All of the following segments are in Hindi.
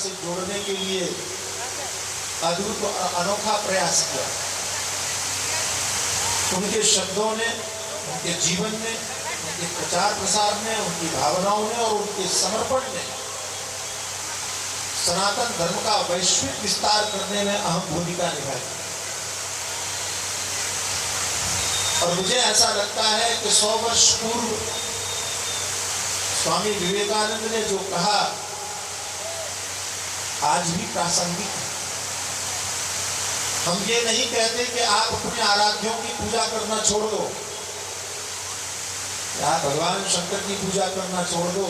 से जोड़ने के लिए अद्भुत और अनोखा प्रयास किया। उनके शब्दों ने, उनके जीवन ने, उनके प्रचार प्रसार ने, उनकी भावनाओं ने और उनके समर्पण ने सनातन धर्म का वैश्विक विस्तार करने में अहम भूमिका निभाई। और मुझे ऐसा लगता है कि 100 वर्ष पूर्व स्वामी विवेकानंद ने जो कहा आज भी प्रासंगिक है। हम ये नहीं कहते कि आप अपने आराध्यों की पूजा करना छोड़ दो, या आप भगवान शंकर की पूजा करना छोड़ दो,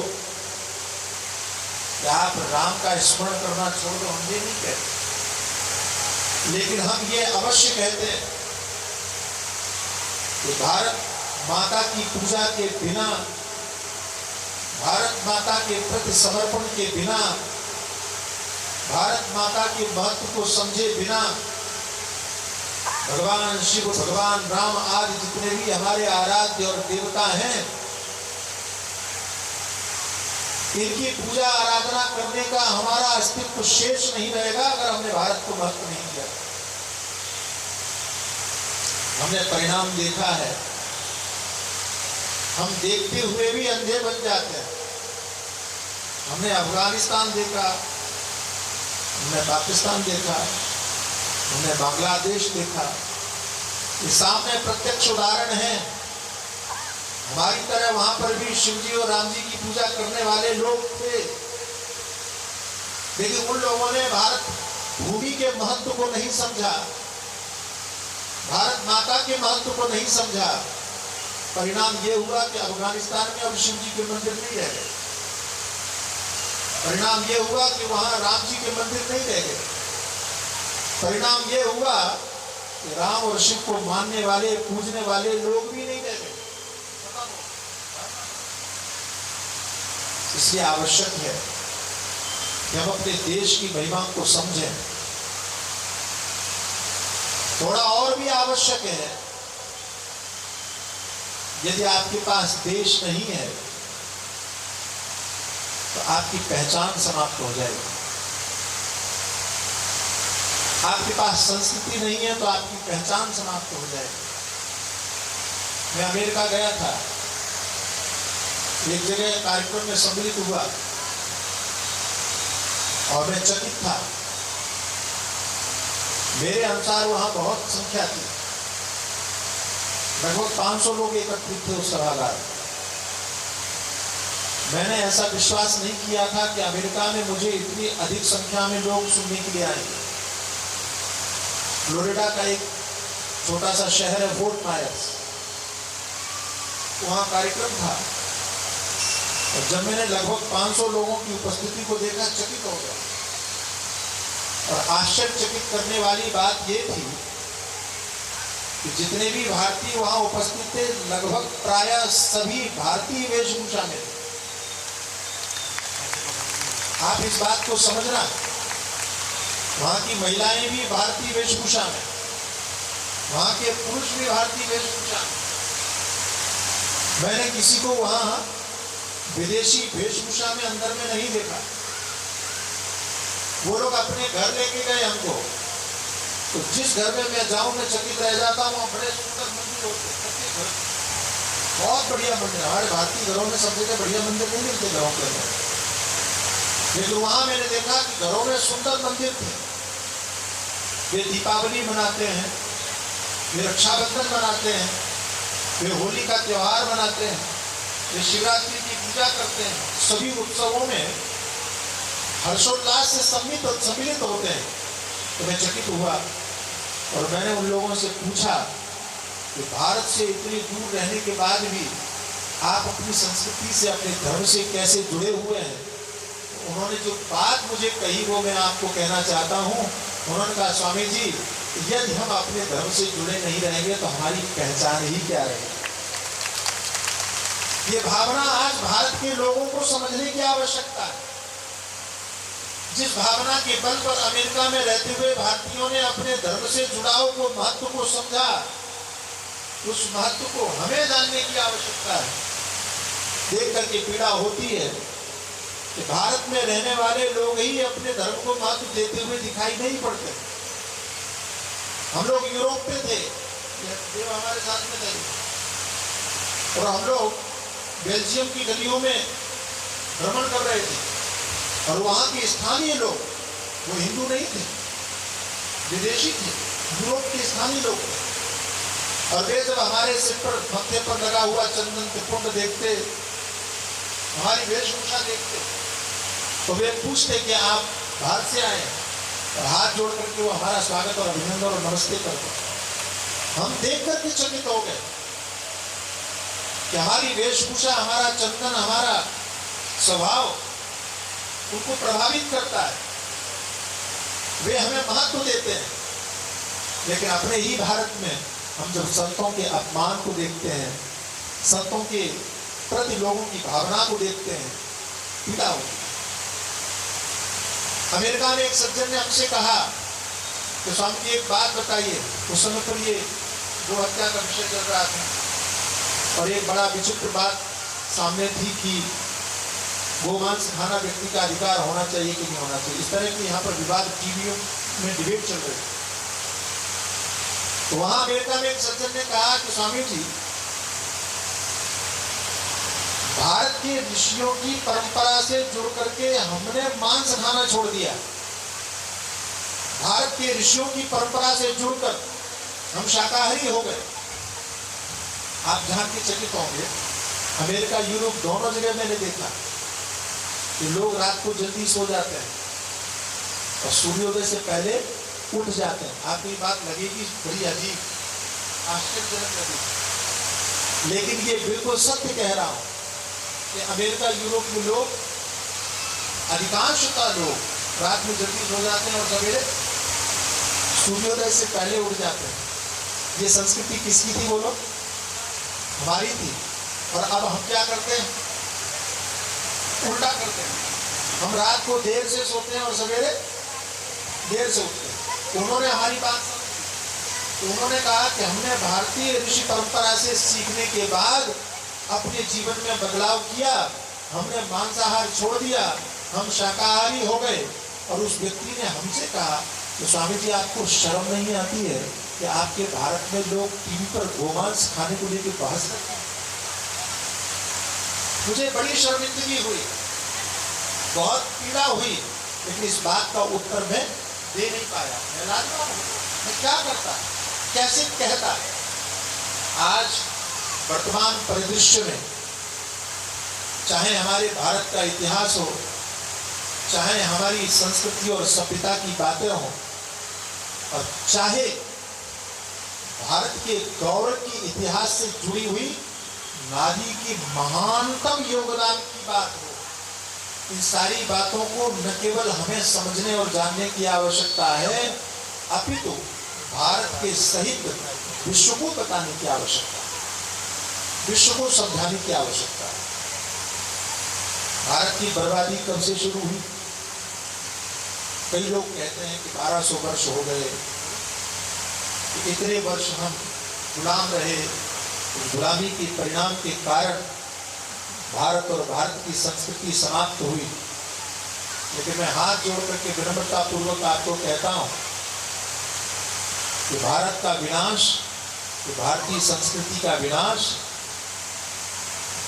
या आप राम का स्मरण करना छोड़ दो, हम ये नहीं कहते। लेकिन हम ये अवश्य कहते हैं कि भारत माता की पूजा के बिना, भारत माता के प्रति समर्पण के बिना, भारत माता के महत्व को समझे बिना भगवान शिव, भगवान राम आदि जितने भी हमारे आराध्य और देवता हैं, इनकी पूजा आराधना करने का हमारा अस्तित्व शेष नहीं रहेगा अगर हमने भारत को महत्व नहीं दिया। हमने परिणाम देखा है, हम देखते हुए भी अंधे बन जाते हैं। हमने अफगानिस्तान देखा, हमने पाकिस्तान देखा, हमने बांग्लादेश देखा। ये सामने प्रत्यक्ष उदाहरण है। हमारी तरह वहां पर भी शिव जी और राम जी की पूजा करने वाले लोग थे, लेकिन उन लोगों ने भारत भूमि के महत्व को नहीं समझा, भारत माता के महत्व को नहीं समझा। परिणाम ये हुआ कि अफगानिस्तान में अब शिव जी के मंदिर नहीं रह गए। परिणाम ये हुआ कि वहां राम जी के मंदिर नहीं रह गए। परिणाम ये हुआ कि राम और शिव को मानने वाले, पूजने वाले लोग भी नहीं रह गए। इसलिए आवश्यक है कि हम अपने देश की महिमा को समझें। थोड़ा और भी आवश्यक है, यदि आपके पास देश नहीं है तो आपकी पहचान समाप्त हो जाएगी। आपके पास संस्कृति नहीं है तो आपकी पहचान समाप्त हो जाएगी। मैं अमेरिका गया था, एक जगह कार्यक्रम में सम्मिलित हुआ और मैं चकित था। मेरे अनुसार वहां बहुत संख्या थी, लगभग 500 लोग एकत्रित थे उस सभागार। मैंने ऐसा विश्वास नहीं किया था कि अमेरिका में मुझे इतनी अधिक संख्या में लोग सुनने के लिए आएंगे। फ्लोरिडा का एक छोटा सा शहर है फोर्ट मायर्स, वहां कार्यक्रम था और जब मैंने लगभग 500 लोगों की उपस्थिति को देखा, चकित हो गया। और आश्चर्यचकित करने वाली बात यह थी कि जितने भी भारतीय वहां उपस्थित थे, लगभग प्रायः सभी भारतीय वेशभूषा में थे। आप इस बात को समझना, वहां की महिलाएं भी भारतीय वेशभूषा में, वहां के पुरुष भी भारतीय वेशभूषा में। मैंने किसी को वहां विदेशी वेशभूषा में अंदर में नहीं देखा। वो लोग अपने घर लेके गए हमको, तो जिस घर में मैं जाऊं मैं चकित रह जाता हूँ। बड़े सुंदर मंदिर होते, बहुत बढ़िया मंदिर। हमारे भारतीय घरों में सब जगह बढ़िया मंदिर नहीं मिलते घरों के अंदर, लेकिन वहां मैंने देखा कि घरों में सुंदर मंदिर थे। वे दीपावली मनाते हैं, वे रक्षाबंधन मनाते हैं, वे होली का त्योहार मनाते हैं, वे शिवरात्रि की पूजा करते हैं। सभी उत्सवों में हर्षोल्लास से सम्मिलित होते हैं। तो मैं चकित हुआ और मैंने उन लोगों से पूछा कि भारत से इतनी दूर रहने के बाद भी आप अपनी संस्कृति से, अपने धर्म से कैसे जुड़े हुए हैं। उन्होंने जो बात मुझे कही वो मैं आपको कहना चाहता हूँ। उन्होंने कहा, स्वामी जी, यदि हम अपने धर्म से जुड़े नहीं रहेंगे तो हमारी पहचान ही क्या रहेगी। ये भावना आज भारत के लोगों को समझने की आवश्यकता है। जिस भावना के बल पर अमेरिका में रहते हुए भारतीयों ने अपने धर्म से जुड़ाव को, महत्व को समझा, उस महत्व को हमें जानने की आवश्यकता है। देख करके पीड़ा होती है कि भारत में रहने वाले लोग ही अपने धर्म को महत्व देते हुए दिखाई नहीं पड़ते। हम लोग यूरोप में थे, देव हमारे साथ में थे, और हम लोग बेल्जियम की गलियों में भ्रमण कर रहे थे, और वहाँ के स्थानीय लोग, वो हिंदू नहीं थे, विदेशी थे, यूरोप के स्थानीय लोग थे। और वे जब हमारे सिर पर, मत्थे पर लगा हुआ चंदन के पुंड देखते, हमारी वेशभूषा देखते, तो वे पूछते कि आप भारत से आए, और हाथ जोड़ करके वो हमारा स्वागत और अभिनंदन और नमस्ते करते। हम देख करके चकित हो गए कि हमारी वेशभूषा, हमारा चंदन, हमारा स्वभाव उनको प्रभावित करता है, वे हमें महत्व देते हैं। लेकिन अपने ही भारत में हम जब संतों के अपमान को देखते हैं, संतों के प्रति लोगों की भावना को देखते हैं, पीड़ा होती है। अमेरिका में एक सज्जन ने हमसे कहा कि स्वामी जी एक बात बताइए, उस समय पर ये गो हत्या का विषय चल रहा था, और एक बड़ा विचित्र बात सामने थी कि गोमांस खाना व्यक्ति का अधिकार होना चाहिए कि नहीं होना चाहिए। इस तरह की यहाँ पर विवाद, टीवी में डिबेट चल रही। तो वहां अमेरिका में एक सज्जन ने कहा कि स्वामी जी, भारत के ऋषियों की परंपरा से जुड़ करके हमने मांस खाना छोड़ दिया। भारत के ऋषियों की परंपरा से जुड़कर हम शाकाहारी हो गए। आप जान के चकित होंगे, अमेरिका, यूरोप दोनों जगह मैंने देखा कि लोग रात को जल्दी सो जाते हैं और सूर्योदय से पहले उठ जाते हैं। आपको ये बात लगेगी बड़ी अजीब, आश्चर्यजनक लगेगी, लेकिन ये बिल्कुल सत्य कह रहा हूं कि अमेरिका, यूरोप में लोग, अधिकांशतः लोग रात में जल्दी सो जाते हैं और सवेरे सूर्योदय से पहले उठ जाते हैं। ये संस्कृति किसकी थी बोलो? हमारी थी। और अब हम क्या करते हैं? उल्टा करते हैं। हम रात को देर से सोते हैं और सवेरे देर से उठते हैं। उन्होंने हमारी बात समझी, उन्होंने कहा कि हमने भारतीय ऋषि परंपरा से सीखने के बाद अपने जीवन में बदलाव किया, हमने मांसाहार छोड़ दिया, हम शाकाहारी हो गए। और उस व्यक्ति ने हमसे कहा कि स्वामी जी, आपको शर्म नहीं आती है कि आपके भारत में लोग टीवी पर गोमांस खाने को लेकर बहस करते हैं? मुझे बड़ी शर्मिंदगी हुई, बहुत पीड़ा हुई, लेकिन इस बात का उत्तर मैं दे नहीं पाया। मैं लाजवाब हूं, मैं क्या करता, कैसे कहता। आज वर्तमान परिदृश्य में चाहे हमारे भारत का इतिहास हो, चाहे हमारी संस्कृति और सभ्यता की बातें हो, और चाहे भारत के गौरव की इतिहास से जुड़ी हुई नारी की महानतम योगदान की बात हो, इन सारी बातों को न केवल हमें समझने और जानने की आवश्यकता है, अपितु भारत के सहित विश्व को बताने की आवश्यकता है, विश्व को समझाने की आवश्यकता है। भारत की बर्बादी कब से शुरू हुई? कई लोग कहते हैं कि 1200 वर्ष हो गए, कि इतने वर्ष हम गुलाम रहे, गुलामी के परिणाम के कारण भारत और भारत की संस्कृति समाप्त हुई। लेकिन मैं हाथ जोड़ करके विनम्रता पूर्वक आपको कहता हूं कि भारत का विनाश, कि भारतीय संस्कृति का विनाश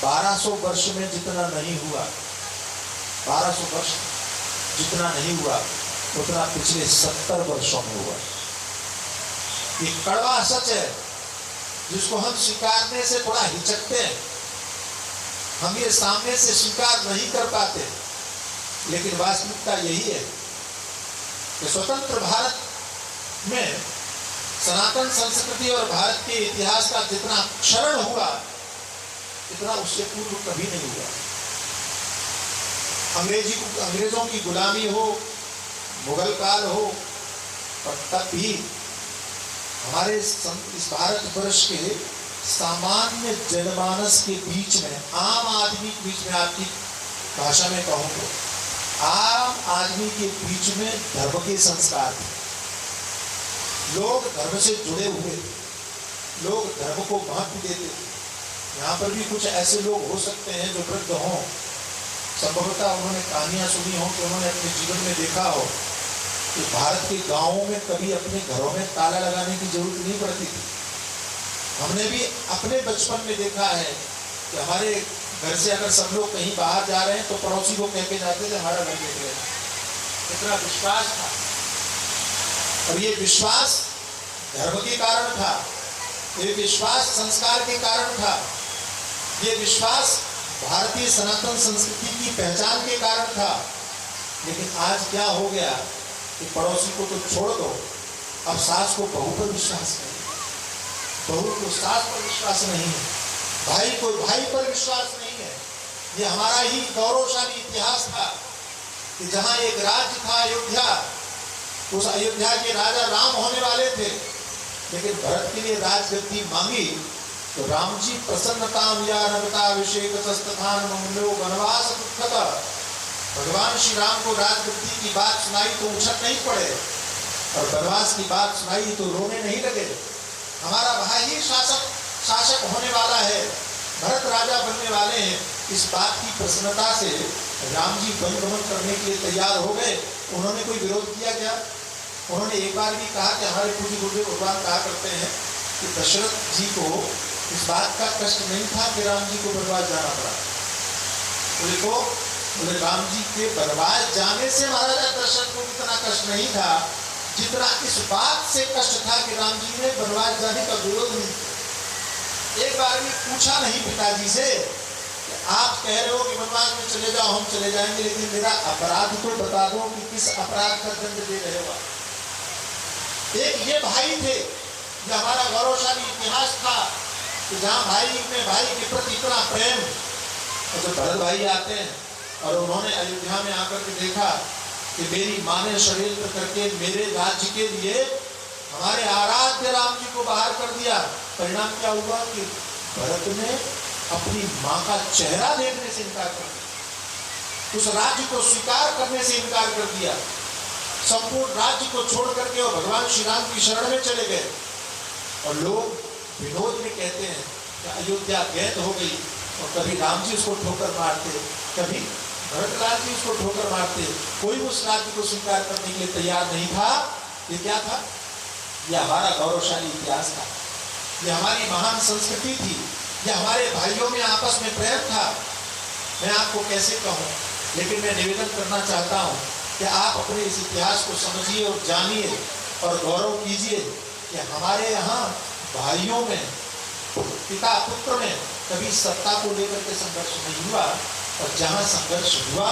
1200 वर्ष में जितना नहीं हुआ, 1200 वर्ष जितना नहीं हुआ, उतना पिछले 70 वर्षों में हुआ। ये कड़वा सच है जिसको हम स्वीकारने से थोड़ा हिचकते हैं, हम ये सामने से स्वीकार नहीं कर पाते। लेकिन वास्तविकता यही है कि स्वतंत्र भारत में सनातन संस्कृति और भारत के इतिहास का जितना क्षरण हुआ, इतना उससे पूर्व कभी नहीं हुआ। अंग्रेजों की गुलामी हो, मुगल काल हो, और तब भी हमारे इस भारतवर्ष के सामान्य जनमानस के बीच में, आम आदमी के बीच में, आपकी भाषा में कहूँ तो आम आदमी के बीच में धर्म के संस्कार थे। लोग धर्म से जुड़े हुए, लोग धर्म को महत्व देते थे। यहाँ पर भी कुछ ऐसे लोग हो सकते हैं जो वृद्ध हों, संभवतः उन्होंने कहानियां सुनी हो कि उन्होंने अपने जीवन में देखा हो कि भारत के गांवों में कभी अपने घरों में ताला लगाने की जरूरत नहीं पड़ती थी। हमने भी अपने बचपन में देखा है कि हमारे घर से अगर सब लोग कहीं बाहर जा रहे हैं तो पड़ोसी को कह के जाते थे हमारा घर देख रहे। इतना विश्वास था, और ये विश्वास धर्म के कारण था, ये विश्वास संस्कार के कारण था, ये विश्वास भारतीय सनातन संस्कृति की पहचान के कारण था। लेकिन आज क्या हो गया कि पड़ोसी को तो छोड़ दो, अब सास को बहू पर विश्वास नहीं, बहू को सास पर विश्वास नहीं है, भाई को भाई पर विश्वास नहीं है। ये हमारा ही गौरवशाली इतिहास था कि जहां एक राज्य था अयोध्या, उस अयोध्या के राजा राम होने वाले थे, लेकिन भरत के लिए राजगद्दी मांगी तो राम जी प्रसन्नताम या नवताभिषेक तस्थान मंगलो वनवास दुखता। भगवान श्री राम को राजगद्दी की बात सुनाई तो उछल नहीं पड़े, और वनवास की बात सुनाई तो रोने नहीं लगे। हमारा भाई ही शासक होने वाला है, भरत राजा बनने वाले हैं, इस बात की प्रसन्नता से राम जी वन गमन करने के लिए तैयार हो गए। उन्होंने कोई विरोध किया क्या? उन्होंने एक बार भी कहा कि हमारे पूज्य गुरुदेव भगवान कहा करते हैं कि दशरथ जी को इस बात का कष्ट नहीं था कि राम जी को वनवास जाना पड़ा। तो देखो, बोले राम जी के वनवास जाने से महाराजा दशरथ को इतना कष्ट नहीं था जितना इस बात से कष्ट था कि राम जी ने वनवास जाने का विरोध नहीं किया। एक बार भी पूछा नहीं पिताजी से कि आप कह रहे हो कि वनवास में चले जाओ, हम चले जाएंगे, लेकिन मेरा अपराध तो बता दो कि किस अपराध का दंड दे रहे हो। एक ये भाई थे, जो हमारा गौरवशाली इतिहास था कि जहाँ भाई में भाई के प्रति इतना प्रेम। और जब भरत भाई आते हैं और उन्होंने अयोध्या में आकर के देखा कि मेरी माँ ने षड्यंत्र करके मेरे राज्य के लिए हमारे आराध्य राम जी को बाहर कर दिया, परिणाम क्या हुआ कि भरत ने अपनी माँ का चेहरा देखने से इनकार कर दिया, उस राज्य को स्वीकार करने से इनकार कर दिया, संपूर्ण राज्य को छोड़ करके वो भगवान श्री राम की शरण में चले गए। और लोग विनोद में कहते हैं कि अयोध्या कैद हो गई, और कभी राम जी उसको ठोकर मारते, कभी भरतलाल जी उसको ठोकर मारते, कोई उस राज्य को स्वीकार करने के लिए तैयार नहीं था। ये क्या था? ये हमारा गौरवशाली इतिहास था, ये हमारी महान संस्कृति थी, ये हमारे भाइयों में आपस में प्रेम था। मैं आपको कैसे कहूँ, लेकिन मैं निवेदन करना चाहता हूँ कि आप अपने इस इतिहास को समझिए और जानिए और गौरव कीजिए कि हमारे यहाँ भाइयों में, पिता पुत्र में कभी सत्ता को लेकर के संघर्ष नहीं हुआ, और जहाँ संघर्ष हुआ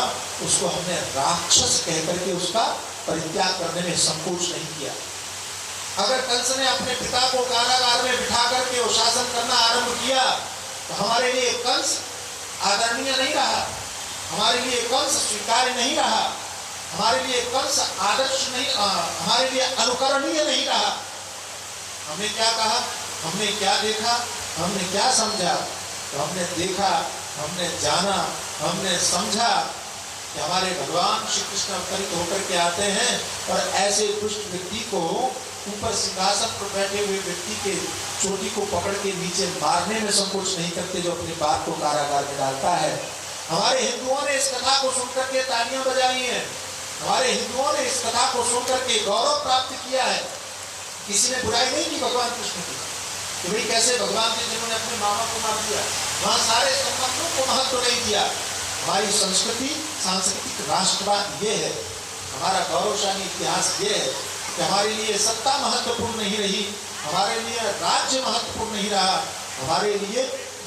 उसको हमने राक्षस कहकर के उसका परित्याग करने में संकोच नहीं किया। अगर कंस ने अपने पिता को कारागार में बिठा करके वो शासन करना आरंभ किया तो हमारे लिए कंस आदरणीय नहीं रहा, हमारे लिए कंस स्वीकार्य नहीं रहा, हमारे लिए कंस आदर्श नहीं, हमारे लिए अनुकरणीय नहीं रहा। हमने क्या कहा, हमने क्या देखा, हमने क्या समझा? तो हमने देखा, हमने जाना, हमने समझा कि हमारे भगवान श्री कृष्ण अवतरित होकर के आते हैं और ऐसे दुष्ट व्यक्ति को, ऊपर सिंहासन पर बैठे हुए व्यक्ति के चोटी को पकड़ के नीचे मारने में संकोच नहीं करते, जो अपने बाप को कारागार में डालता है। हमारे हिंदुओं ने इस कथा को सुनकर के तालियां बजाई हैं, हमारे हिंदुओं ने इस कथा को सुनकर के गौरव प्राप्त किया है। किसी ने बुराई नहीं की भगवान कृष्ण की कि भाई कैसे भगवान थे जिन्होंने अपने मामा को मार दिया, वहाँ सारे संबंधों को महत्व नहीं दिया। हमारी संस्कृति, सांस्कृतिक राष्ट्रवाद ये है, हमारा गौरवशाली इतिहास ये है कि हमारे लिए सत्ता महत्वपूर्ण नहीं रही, हमारे लिए राज्य महत्वपूर्ण नहीं रहा, हमारे लिए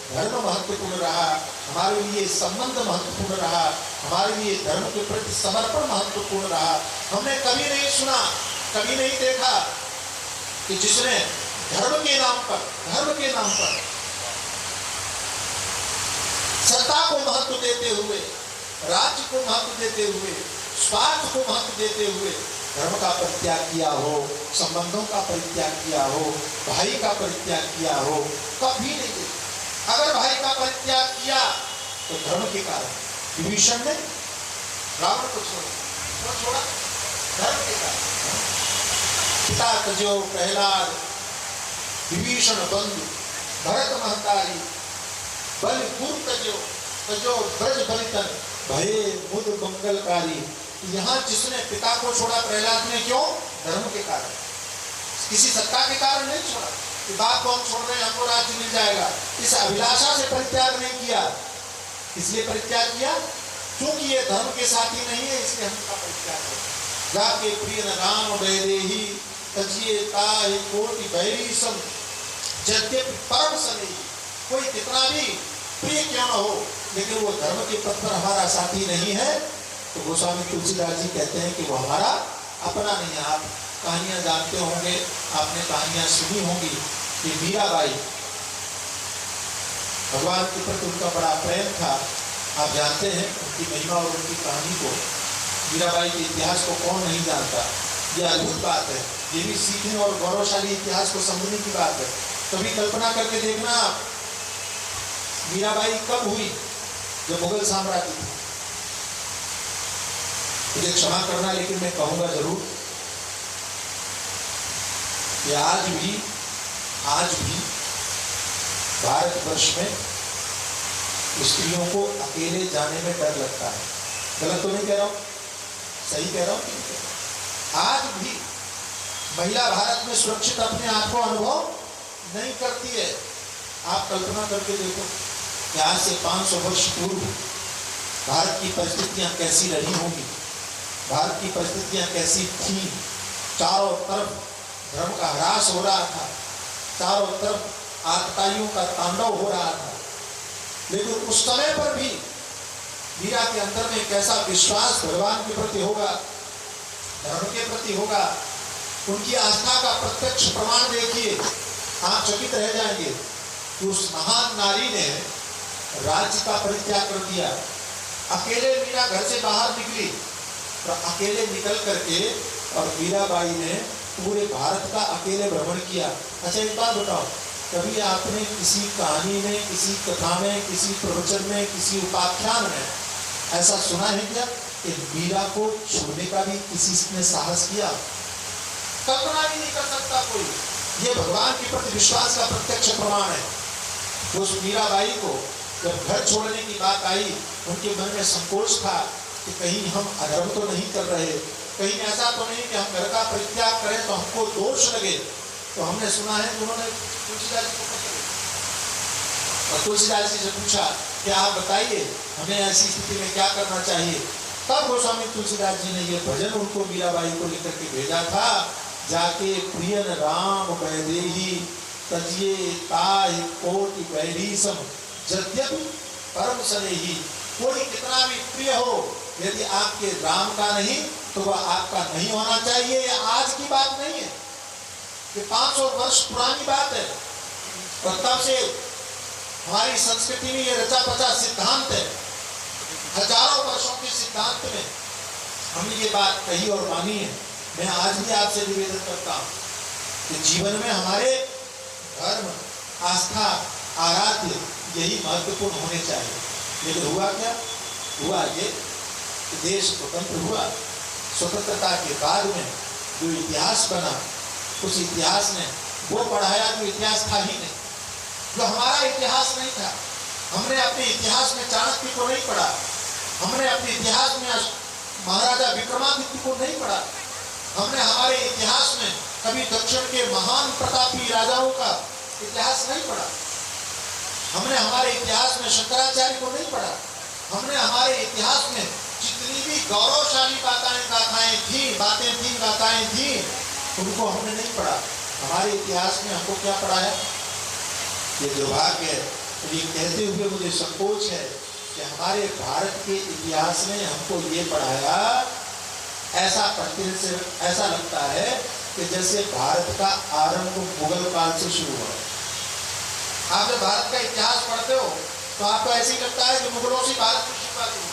धर्म महत्वपूर्ण रहा, हमारे लिए संबंध महत्वपूर्ण रहा, हमारे लिए धर्म के प्रति समर्पण महत्वपूर्ण रहा। हमने कभी नहीं सुना, कभी नहीं देखा कि जिसने धर्म के नाम पर सत्ता को महत्व देते हुए, राज्य को महत्व देते हुए, स्वार्थ को महत्व देते हुए धर्म का परित्याग किया हो, संबंधों का परित्याग किया हो, भाई का परित्याग किया हो, कभी नहीं देखा। अगर भाई का परित्याग किया तो धर्म के कारण। विभीषण ने रावण को छोड़ा धर्म के कारण। पिता तजो प्रहलाद, विभीषण बंधु, भरत महतारी, बल गुरु तजो ब्रज बलितन, भये मुद मंगलकारी। यहाँ जिसने पिता को छोड़ा प्रहलाद ने, क्यों? धर्म के कारण, किसी सत्ता के कारण नहीं छोड़ा कि बाप को हम छोड़ रहे हैं, हमको राज्य मिल जाएगा। इस अभिलाषा से परित्याग नहीं किया। इसलिए परित्याग किया क्योंकि ये धर्म के साथी नहीं है, इसलिए हम इसका परित्याग करें। जाके प्रिय राम वैदेही तजिए ताहि कोटि बैरी सम यद्यपि परम सनेही। कोई कितना भी प्रिय क्यों न हो, लेकिन वो धर्म के पथ पर हमारा साथी नहीं है, तो गोस्वामी तुलसीदास जी कहते हैं कि वो हमारा अपना नहीं है। आप कहानियां जानते होंगे, आपने कहानियां सुनी होंगी कि मीराबाई, भगवान के प्रति उनका बड़ा प्रेम था। आप जानते हैं उनकी महिमा और उनकी कहानी को। मीराबाई के इतिहास को कौन नहीं जानता? यह अद्भुत बात है, ये भी सीखने और गौरवशाली इतिहास को समझने की बात है। कभी कल्पना करके देखना आप, मीराबाई कब हुई? जब मुगल साम्राज्य थी। मुझे क्षमा करना, लेकिन मैं कहूंगा जरूर कि आज भी भारतवर्ष में स्त्रियों को अकेले जाने में डर लगता है। गलत तो नहीं कह रहा हूं? सही कह रहा हूं? आज भी महिला भारत में सुरक्षित अपने आप को अनुभव नहीं करती है। आप कल्पना करके देखो कि आज से 500 वर्ष पूर्व भारत की परिस्थितियां कैसी रही होंगी, भारत की परिस्थितियां कैसी थी। चारों तरफ धर्म का ह्रास हो रहा था, चारों तरफ आतताइयों का तांडव हो रहा था, लेकिन उस समय पर भी मीरा के अंदर में कैसा विश्वास भगवान के प्रति होगा, धर्म के प्रति होगा। उनकी आस्था का प्रत्यक्ष प्रमाण देखिए, आप चकित रह जाएंगे कि उस महान नारी ने राज्य का परित्याग कर दिया। अकेले मीरा घर से बाहर निकली, और अकेले निकल करके और मीराबाई ने पूरे भारत का अकेले भ्रमण किया। अच्छा एक बात बताओ, कभी आपने किसी कहानी में, किसी कथा में, किसी प्रवचन में, किसी उपाख्यान में ऐसा सुना है क्या कि मीरा को छोड़ने का भी किसी ने साहस किया? कल्पना भी नहीं कर सकता कोई। ये भगवान के प्रति विश्वास का प्रत्यक्ष प्रमाण है। उस मीराबाई को जब घर छोड़ने की बात आई, उनके मन में संकोच था कि कहीं हम अधर्म तो नहीं कर रहे, कहीं ऐसा तो नहीं कि हम घर का परित्याग करें तो हमको दोष लगे। तो हमने सुना है कि उन्होंने तुलसीदास जी को पत्र लिखा और तुलसीदास जी से पूछा कि आप बताइए हमें ऐसी स्थिति में क्या करना चाहिए। तब गोस्वामी तुलसीदास जी ने ये भजन उनको मीराबाई को लेकर के भेजा था, जाके प्रियन राम वैदेही तजिए ताहि कोटि बैरी सम यद्यपि परम सनेही। कोई कितना भी प्रिय हो, यदि आपके राम का नहीं तो वह आपका नहीं होना चाहिए। ये आज की बात नहीं है, ये 500 वर्ष पुरानी बात है। और तब से हमारी संस्कृति में ये रचा पचा सिद्धांत है। हजारों वर्षों के सिद्धांत में हमने ये बात कही और मानी है। मैं आज भी आपसे निवेदन करता हूँ कि जीवन में हमारे धर्म, आस्था, आराध्य यही महत्वपूर्ण होने चाहिए। लेकिन हुआ क्या? हुआ ये कि देश स्वतंत्र हुआ, स्वतंत्रता के बाद में जो इतिहास बना, उस इतिहास ने वो पढ़ाया जो इतिहास था ही नहीं, जो हमारा इतिहास नहीं था। हमने अपने इतिहास में चाणक्य को नहीं पढ़ा, हमने अपने इतिहास में महाराजा विक्रमादित्य को नहीं पढ़ा, हमने हमारे इतिहास में कभी दक्षिण के महान प्रतापी राजाओं का इतिहास नहीं पढ़ा, हमने हमारे इतिहास में शंकराचार्य को नहीं पढ़ा, हमने हमारे इतिहास में जितनी भी गौरवशाली बातें थी गाथाएं थी उनको हमने नहीं पढ़ा। हमारे इतिहास में हमको क्या पढ़ाया? ये दुर्भाग्य है। तो ये कहते हुए मुझे संकोच है कि हमारे भारत के इतिहास ने हमको ये पढ़ाया, ऐसा पढ़ने से ऐसा लगता है कि जैसे भारत का आरंभ मुगल काल से शुरू हुआ। आप जब भारत का इतिहास पढ़ते हो तो आपको ऐसे ही लगता है कि मुगलों से भारत की शुरुआत हुई।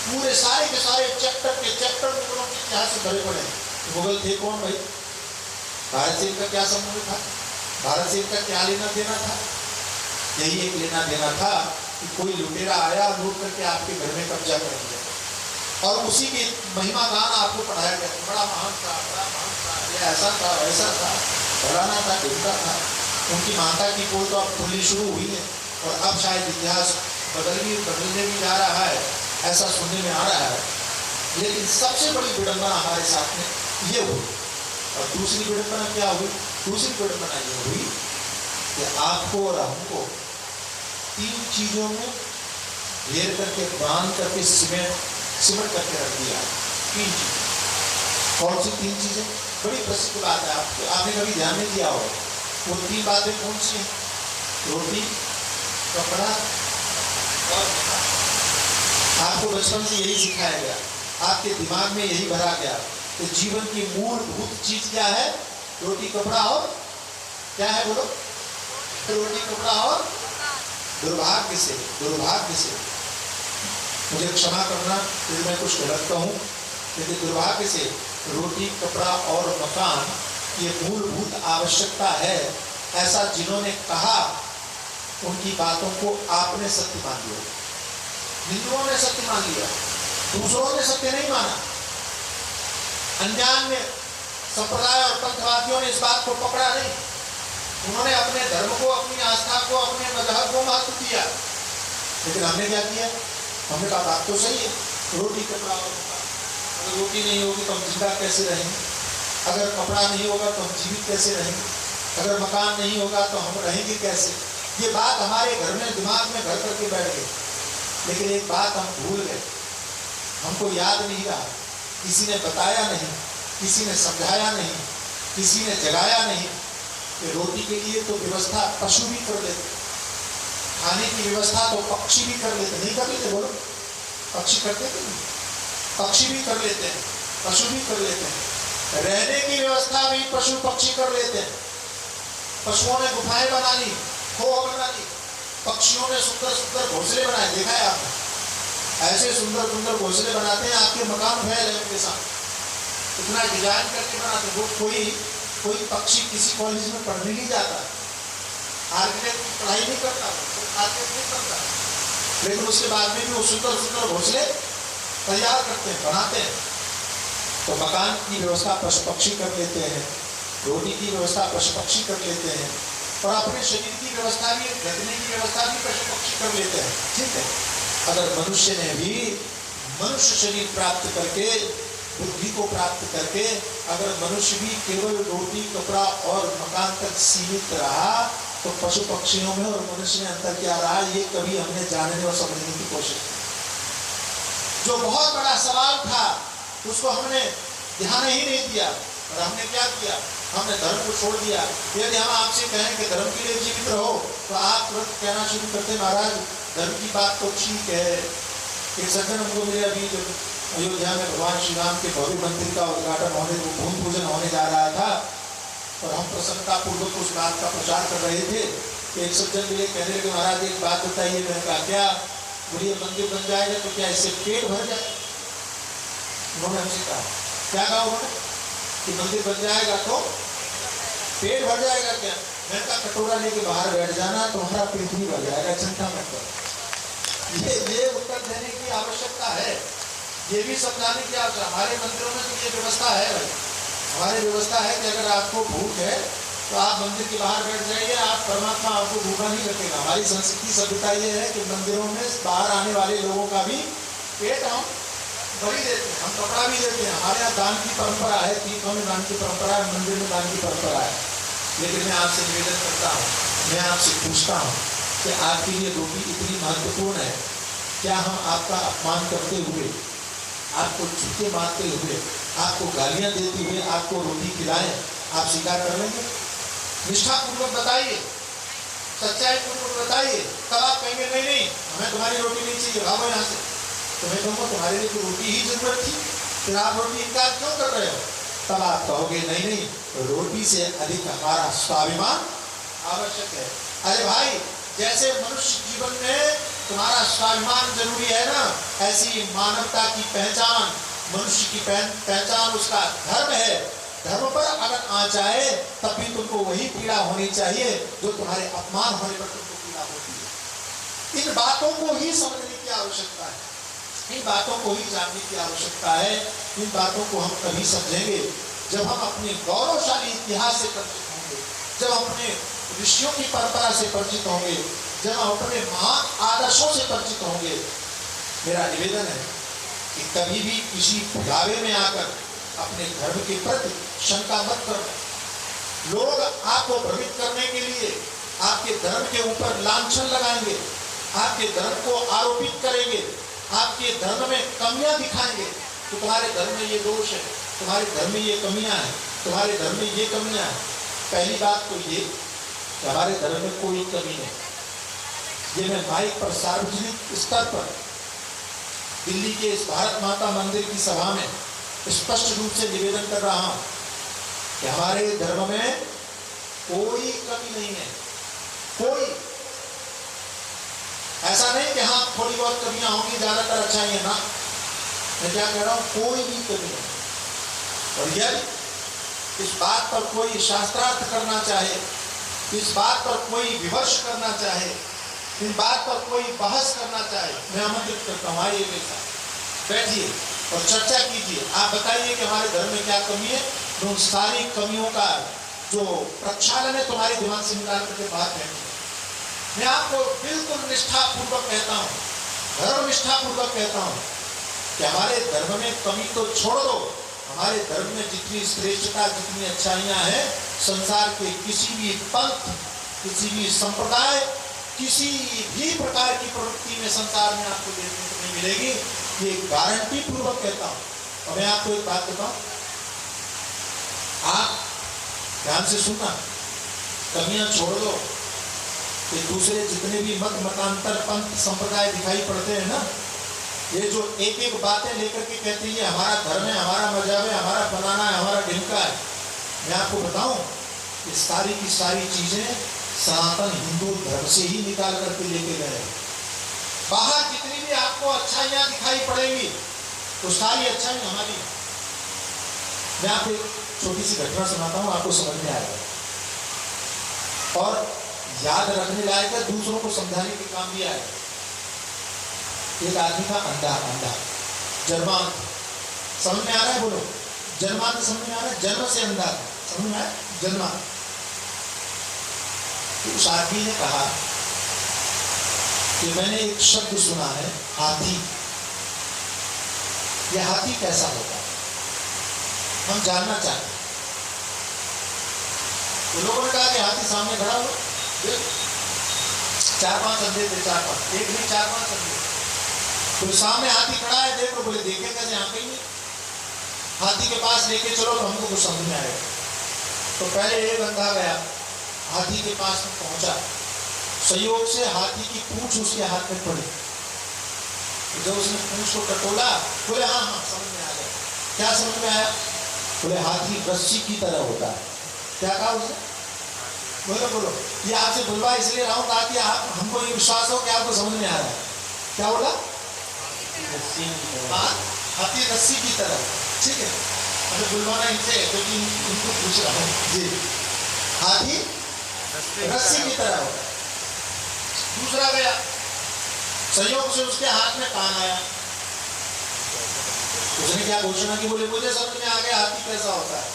पूरे सारे के सारे चैप्टर मुगलों के इतिहास से भरे पड़े। मुगल थे कौन भाई? भारत से इनका क्या संबंध था? भारत से इनका क्या लेना देना था? यही एक लेना देना था कि कोई लुटेरा आया, लूट करके आपके घर में कब्जा कर दिया और उसी की महिमा गान आपको पढ़ाया गया। बड़ा महान था, ये ऐसा था, वैसा था, फलाना था, ढिमका था। उनकी माता की पोल तो अब खुलनी शुरू हुई है और अब शायद इतिहास बदलने भी जा रहा है। ऐसा सुनने में आ रहा है। लेकिन सबसे बड़ी विडंबना हमारे साथ में ये हुई। और दूसरी विडंबना क्या हुई? दूसरी विडंबना ये हुई कि आपको और हमको 3 चीजों में घेर करके, बांध करके, सिमट करके रख दिया। 3 चीजें। कौन सी 3 चीजें? बड़ी प्रसिद्ध बात है, आपने कभी ध्यान नहीं दिया होगा। वो 3 बातें कौन सी हैं? रोटी, कपड़ा और मकान। आपको बचपन से यही सिखाया गया, आपके दिमाग में यही भरा गया कि जीवन की मूलभूत चीज क्या है? रोटी, कपड़ा और क्या है? बोलो। रोटी, कपड़ा और दुर्भाग्य से मुझे क्षमा करना यदि मैं कुछ गलत कहूं, लेकिन दुर्भाग्य से रोटी, कपड़ा और मकान ये मूलभूत आवश्यकता है, ऐसा जिन्होंने कहा उनकी बातों को आपने सत्य मान लिया। हिंदुओं ने सत्य मान लिया, दूसरों ने सत्य नहीं माना। अनजान में संप्रदाय और पंथवादियों ने इस बात को पकड़ा नहीं। उन्होंने अपने धर्म को, अपनी आस्था को, अपने मजहब को महत्व दिया। लेकिन हमने क्या किया? हमने कहा बात तो सही है, रोटी, कपड़ा और मकान। अगर रोटी नहीं होगी तो हम जिंदा कैसे रहेंगे? अगर कपड़ा नहीं होगा तो हम जीवित कैसे रहेंगे? अगर मकान नहीं होगा तो हम रहेंगे कैसे? ये बात हमारे घर में, दिमाग में घर करके बैठ गई। लेकिन एक बात हम भूल गए, हमको याद नहीं रहा, किसी ने बताया नहीं, किसी ने समझाया नहीं, किसी ने जगाया नहीं कि रोटी के लिए तो व्यवस्था पशु भी कर लेते, खाने की व्यवस्था तो पक्षी भी कर लेते। नहीं कर लेते? बोलो। पक्षी करते थे? पक्षी भी कर लेते हैं, पशु भी कर लेते हैं। रहने की व्यवस्था भी पशु पक्षी कर लेते हैं। पशुओं ने गुफाएं बना ली, खोह बना ली, पक्षियों ने सुंदर सुंदर घोंसले बनाए। देखा है आपने? ऐसे सुंदर सुंदर घोंसले बनाते हैं, आपके मकान फैल है उनके साथ, इतना डिजाइन करके बनाते। वो कोई पक्षी किसी कॉलेज में पढ़ने नहीं जाता, आर्किटेक्ट की पढ़ाई नहीं करता, आर्किटेक्ट नहीं करता, लेकिन उसके बाद में भी वो सुंदर सुंदर घोंसले तैयार करते हैं, बनाते हैं। तो मकान की व्यवस्था पशु पक्षी कर लेते हैं, रोटी की व्यवस्था पशु पक्षी कर लेते हैं, और अपने शरीर की व्यवस्था भी, रखने की व्यवस्था भी पशु पक्षी कर लेते हैं। ठीक है, अगर मनुष्य ने भी मनुष्य शरीर प्राप्त करके, बुद्धि को प्राप्त करके, अगर मनुष्य भी केवल रोटी, कपड़ा और मकान तक सीमित रहा तो पशु पक्षियों में और मनुष्य में अंतर क्या रहा, ये कभी हमने जानने और समझने की कोशिश की। जो बहुत बड़ा सवाल था उसको हमने ध्यान ही नहीं दिया, और हमने क्या किया? हमने धर्म को छोड़ दिया। यदि हम आपसे कहें कि धर्म के लिए जीवित रहो तो आप तुरंत कहना शुरू करते, महाराज धर्म की बात तो ठीक है। एक सज्जन हमको मिले अभी, जब अयोध्या में भगवान श्री राम के भव्य मंदिर का उद्घाटन होने, भूमि पूजन होने जा रहा था, और हम प्रसन्नता पूर्वक उस बात का प्रचार कर रहे थे। एक सज्जन मिले, कहने लगे महाराज एक बात बताइए। मैंने कहा क्या? बोलिए मंदिर बन जाएगा तो क्या इससे पेट भर जाए? उन्होंने हमसे कहा, क्या कहा उन्होंने? कि मंदिर बन जाएगा तो पेट भर जाएगा क्या? मैंने कहा कटोरा लेके बाहर बैठ जाना, तुम्हारा पेट भी भर जाएगा, चिंता मत करो। ये उत्तर देने की आवश्यकता है, ये भी समझाने की आवश्यकता। हमारे मंदिरों में तो ये व्यवस्था है भाई, हमारी व्यवस्था है कि अगर आपको भूख है तो आप मंदिर के बाहर बैठ जाइए, आप परमात्मा आपको भूखा नहीं रखेगा। हमारी संस्कृति सभ्यता ये है कि मंदिरों में बाहर आने वाले लोगों का भी पेट हम भरी देते हैं, हम कपड़ा भी देते हैं। हमारे यहाँ दान की परंपरा है, तीर्थों में दान की परंपरा है, मंदिर में दान की परंपरा है। लेकिन मैं आपसे निवेदन करता हूँ, मैं आपसे पूछता हूँ कि आपके लिए रोटी इतनी महत्वपूर्ण है, क्या हम आपका अपमान करते हुए, आपको छुट्टे मारते हुए, आपको गालियां देते हुए आपको रोटी खिलाएं, आप स्वीकार कर लेंगे? निष्ठापूर्वक बताइए, सच्चाई पूर्वक बताइए, तब आप कहेंगे नहीं नहीं हमें तुम्हारी रोटी नहीं चाहिए, भागो यहाँ से। तो मैं कहूँगा तुम्हारे लिए तो रोटी ही जरूरत थी, फिर आप रोटी इनकार क्यों कर रहे हो? तब आप कहोगे नहीं नहीं रोटी से अधिक हमारा स्वाभिमान आवश्यक है। अरे भाई, जैसे मनुष्य जीवन में तुम्हारा स्वाभिमान जरूरी है ना, ऐसी मानवता की पहचान, मनुष्य की पहचान उसका धर्म है। धर्म पर अगर आ जाए तब भी तुमको वही पीड़ा होनी चाहिए जो तुम्हारे अपमान होने पर तुमको पीड़ा होती है। इन बातों को ही समझने की आवश्यकता है, इन बातों को ही जानने की आवश्यकता है। इन बातों को हम तभी समझेंगे जब हम अपने गौरवशाली इतिहास से परिचित होंगे, जब अपने ऋषियों की परंपरा से परिचित होंगे, जब हम अपने महान आदर्शों से परिचित होंगे। मेरा निवेदन है कि कभी भी किसी भुलावे में आकर अपने धर्म के प्रति शंका मत करो। लोग आपको भ्रमित करने के लिए आपके धर्म के ऊपर लांछन लगाएंगे, आपके धर्म को आरोपित करेंगे, आपके धर्म में कमियां दिखाएंगे तो तुम्हारे धर्म में ये दोष है, तुम्हारे धर्म में ये कमियां हैं, तुम्हारे धर्म में ये कमियां हैं। पहली बात तो ये कि हमारे धर्म में कोई कमी नहीं। ये मैं माइक पर सार्वजनिक स्तर पर दिल्ली के इस भारत माता मंदिर की सभा में स्पष्ट रूप से निवेदन कर रहा हूं कि हमारे धर्म में कोई कमी नहीं है। कोई ऐसा नहीं कि हाँ थोड़ी बहुत कमियां होंगी, ज्यादातर अच्छाई है ना। मैं क्या कह रहा हूं, कोई भी कमी नहीं। और यदि इस बात पर कोई शास्त्रार्थ करना चाहे, इस बात पर कोई विमर्श करना चाहे, इस बात पर कोई बहस करना चाहे, मैं आमंत्रित करता हूँ, आइए मेरे साथ बैठिए और चर्चा कीजिए। आप बताइए कि हमारे धर्म में क्या कमी है, तो उन सारी कमियों का जो प्रक्षालन है तुम्हारे दिमाग से निकाल करके बात है। मैं आपको बिल्कुल निष्ठापूर्वक कहता हूँ, धर्म निष्ठापूर्वक कहता हूँ कि हमारे धर्म में कमी तो छोड़ दो, हमारे धर्म में जितनी श्रेष्ठता, जितनी अच्छाइयाँ हैं, संसार के किसी भी पंथ, किसी भी संप्रदाय, किसी भी प्रकार की प्रवृत्ति में संसार में आपको देखने को नहीं मिलेगी। ये गारंटी पूर्वक कहता हूँ। और मैं आपको एक बात बताऊं, आप ध्यान से सुनना, कमियां छोड़ दो कि दूसरे जितने भी मत मतांतर पंथ संप्रदाय दिखाई पड़ते हैं ना, ये जो एक एक बातें लेकर के कहते हैं हमारा धर्म है, हमारा मजहब है, हमारा फलाना है, हमारा ढिमका है, मैं आपको बताऊं ये सारी की सारी चीजें सनातन हिंदू धर्म से ही निकाल करके लेके गए। बाहर जितनी भी आपको अच्छाइयां दिखाई पड़ेगी तो सारी अच्छाई हमारी है। मैं आपको एक छोटी सी घटना सुनाता हूं, आपको समझ में आएगा और याद रखने लायक है, दूसरों को समझाने के काम भी आएगा। एक आदमी था अंधा जन्मांत, समझ में आ रहा है? बोलो, जन्मांत समझ में आ रहा है? जन्म से अंधा, समझ में आया? जन्मांत। तो उस आदमी ने कहा कि मैंने एक शब्द सुना है, हाथी। यह हाथी कैसा होता है, हम जानना चाहते हैं। तो लोगों ने कहा कि हाथी सामने खड़ा हो, 4-5 अंधे थे, 4-5, एक नहीं 4-5 अंधे। तो सामने हाथी खड़ा है, देखो। बोले देखे कैसे? यहाँ कहीं नहीं। हाथी के पास लेके चलो तो हमको कुछ समझ में आएगा। तो पहले एक अंधा गया, हाथी के पास में पहुंचा, संयोग से हाथी की पूंछ उसके हाथ में पड़ी। जब उसने पूंछ को टटोला, बोले हाँ समझ में आ गया। क्या समझ में आया? बोले हाथी रस्सी की तरह होता है। क्या कहा उसने? बोलो ये आपसे बुलवा इसलिए रहा हूं ताकि आप हमको ये विश्वास हो कि आपको समझ में आ रहा है। क्या बोला? हाथी रस्सी की तरह। ठीक है, अरे बुलवाना इनसे क्योंकि इनको पूछ रहा हूँ जी। हाथी रस्सी की तरह होता है। दूसरा गया, संयोग से उसके हाथ में कान आया। उसने क्या घोषणा की? बोले मुझे समझ में आ गया हाथी कैसा होता है।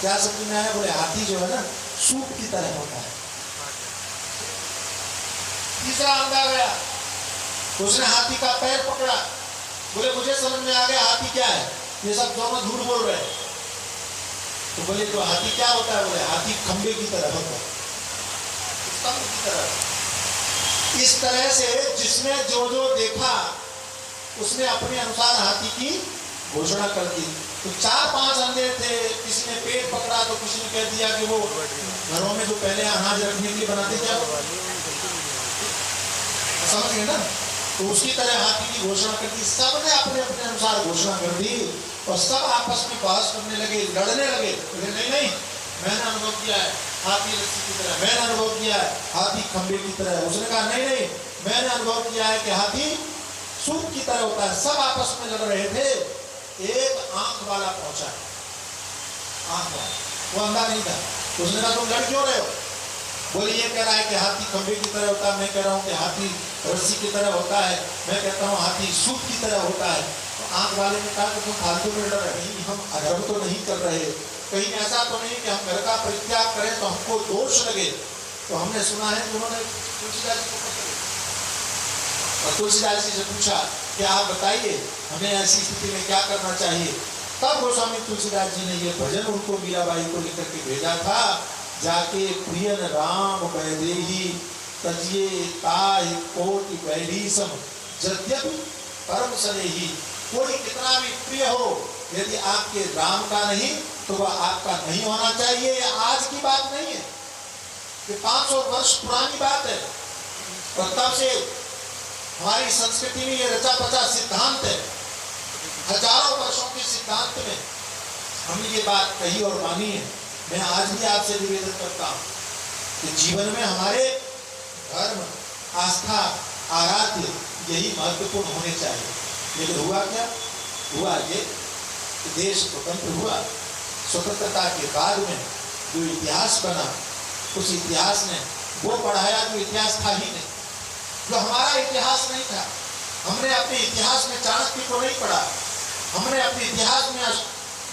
क्या समझ में आया? बोले हाथी जो है ना सूप की तरह होता है। तीसरा अंधा गया, उसने हाथी का पैर पकड़ा। बोले मुझे समझ में आ गया हाथी क्या है। ये सब दोनों झूठ बोल रहे हैं। तो बोले तो हाथी क्या होता है? बोले हाथी खंबे की तरह होता है, स्तंभ की तरह। इस तरह से जिसने जो जो देखा उसने अपने अनुसार हाथी की घोषणा कर दी। तो 4-5 अंधे थे, किसी ने पेट पकड़ा तो किसी ने कह दिया कि वो घरों में जो पहले अनाज रखने के लिए बनाते क्या, समझ गए ना? तो उसकी तरह हाथी की घोषणा कर दी। सबने अपने अपने अनुसार घोषणा कर दी और सब आपस में बहस करने लगे, लड़ने लगे। नहीं मैंने अनुभव किया है हाथी रस्सी की तरह, मैंने अनुभव किया है हाथी खंबे की तरह। उसने कहा नहीं मैंने अनुभव किया है कि हाथी सूप की तरह होता है। सब आपस में लड़ रहे थे। एक आंख वाला पहुंचा, आंख वाला, वो अंधा नहीं था। उसने कहा तुम लड़ क्यों रहे हो? बोले ये कह रहा है कि हाथी खंबे की तरह होता है, मैं कह रहा हूँ कि हाथी रस्सी की तरह होता है, मैं कहता हूँ हाथी सूप की तरह होता है। तो आंख वाले ने कहा कि तुम फालतू में लड़ रहे, हम अधर्म तो नहीं कर रहे, कहीं ऐसा तो नहीं कि हम घर का परित्याग करें तो हमको दोष लगे। तो हमने सुना है कि उन्होंने तुलसीदास जी को पकड़ लिया। और तुलसीदास जी से पूछा कि आप बताइए हमें ऐसी स्थिति में क्या करना चाहिए। तब गोस्वामी तुलसीदास जी ने ये भजन उनको मीराबाई को लिख करके भेजा था, जाके प्रियन राम वैदेही तजिए ताहि कोटि वैरी सम यद्यपि परम सनेही। कोई कितना भी प्रिय हो, यदि आपके राम का नहीं तो वह आपका नहीं होना चाहिए। ये आज की बात नहीं है, ये 500 वर्ष पुरानी बात है। और तब से हमारी संस्कृति में ये रचा पचा सिद्धांत है। हजारों वर्षों के सिद्धांत में हमने ये बात कही और मानी है। मैं आज भी आपसे निवेदन करता हूँ कि जीवन में हमारे धर्म, आस्था, आराध्य यही महत्वपूर्ण होने चाहिए। लेकिन हुआ क्या? हुआ ये कि देश स्वतंत्र हुआ, स्वतंत्रता के बाद में जो इतिहास बना, उस इतिहास ने वो पढ़ाया जो इतिहास था ही नहीं, जो हमारा इतिहास नहीं था। हमने अपने इतिहास में चाणक्य को नहीं पढ़ा, हमने अपने इतिहास में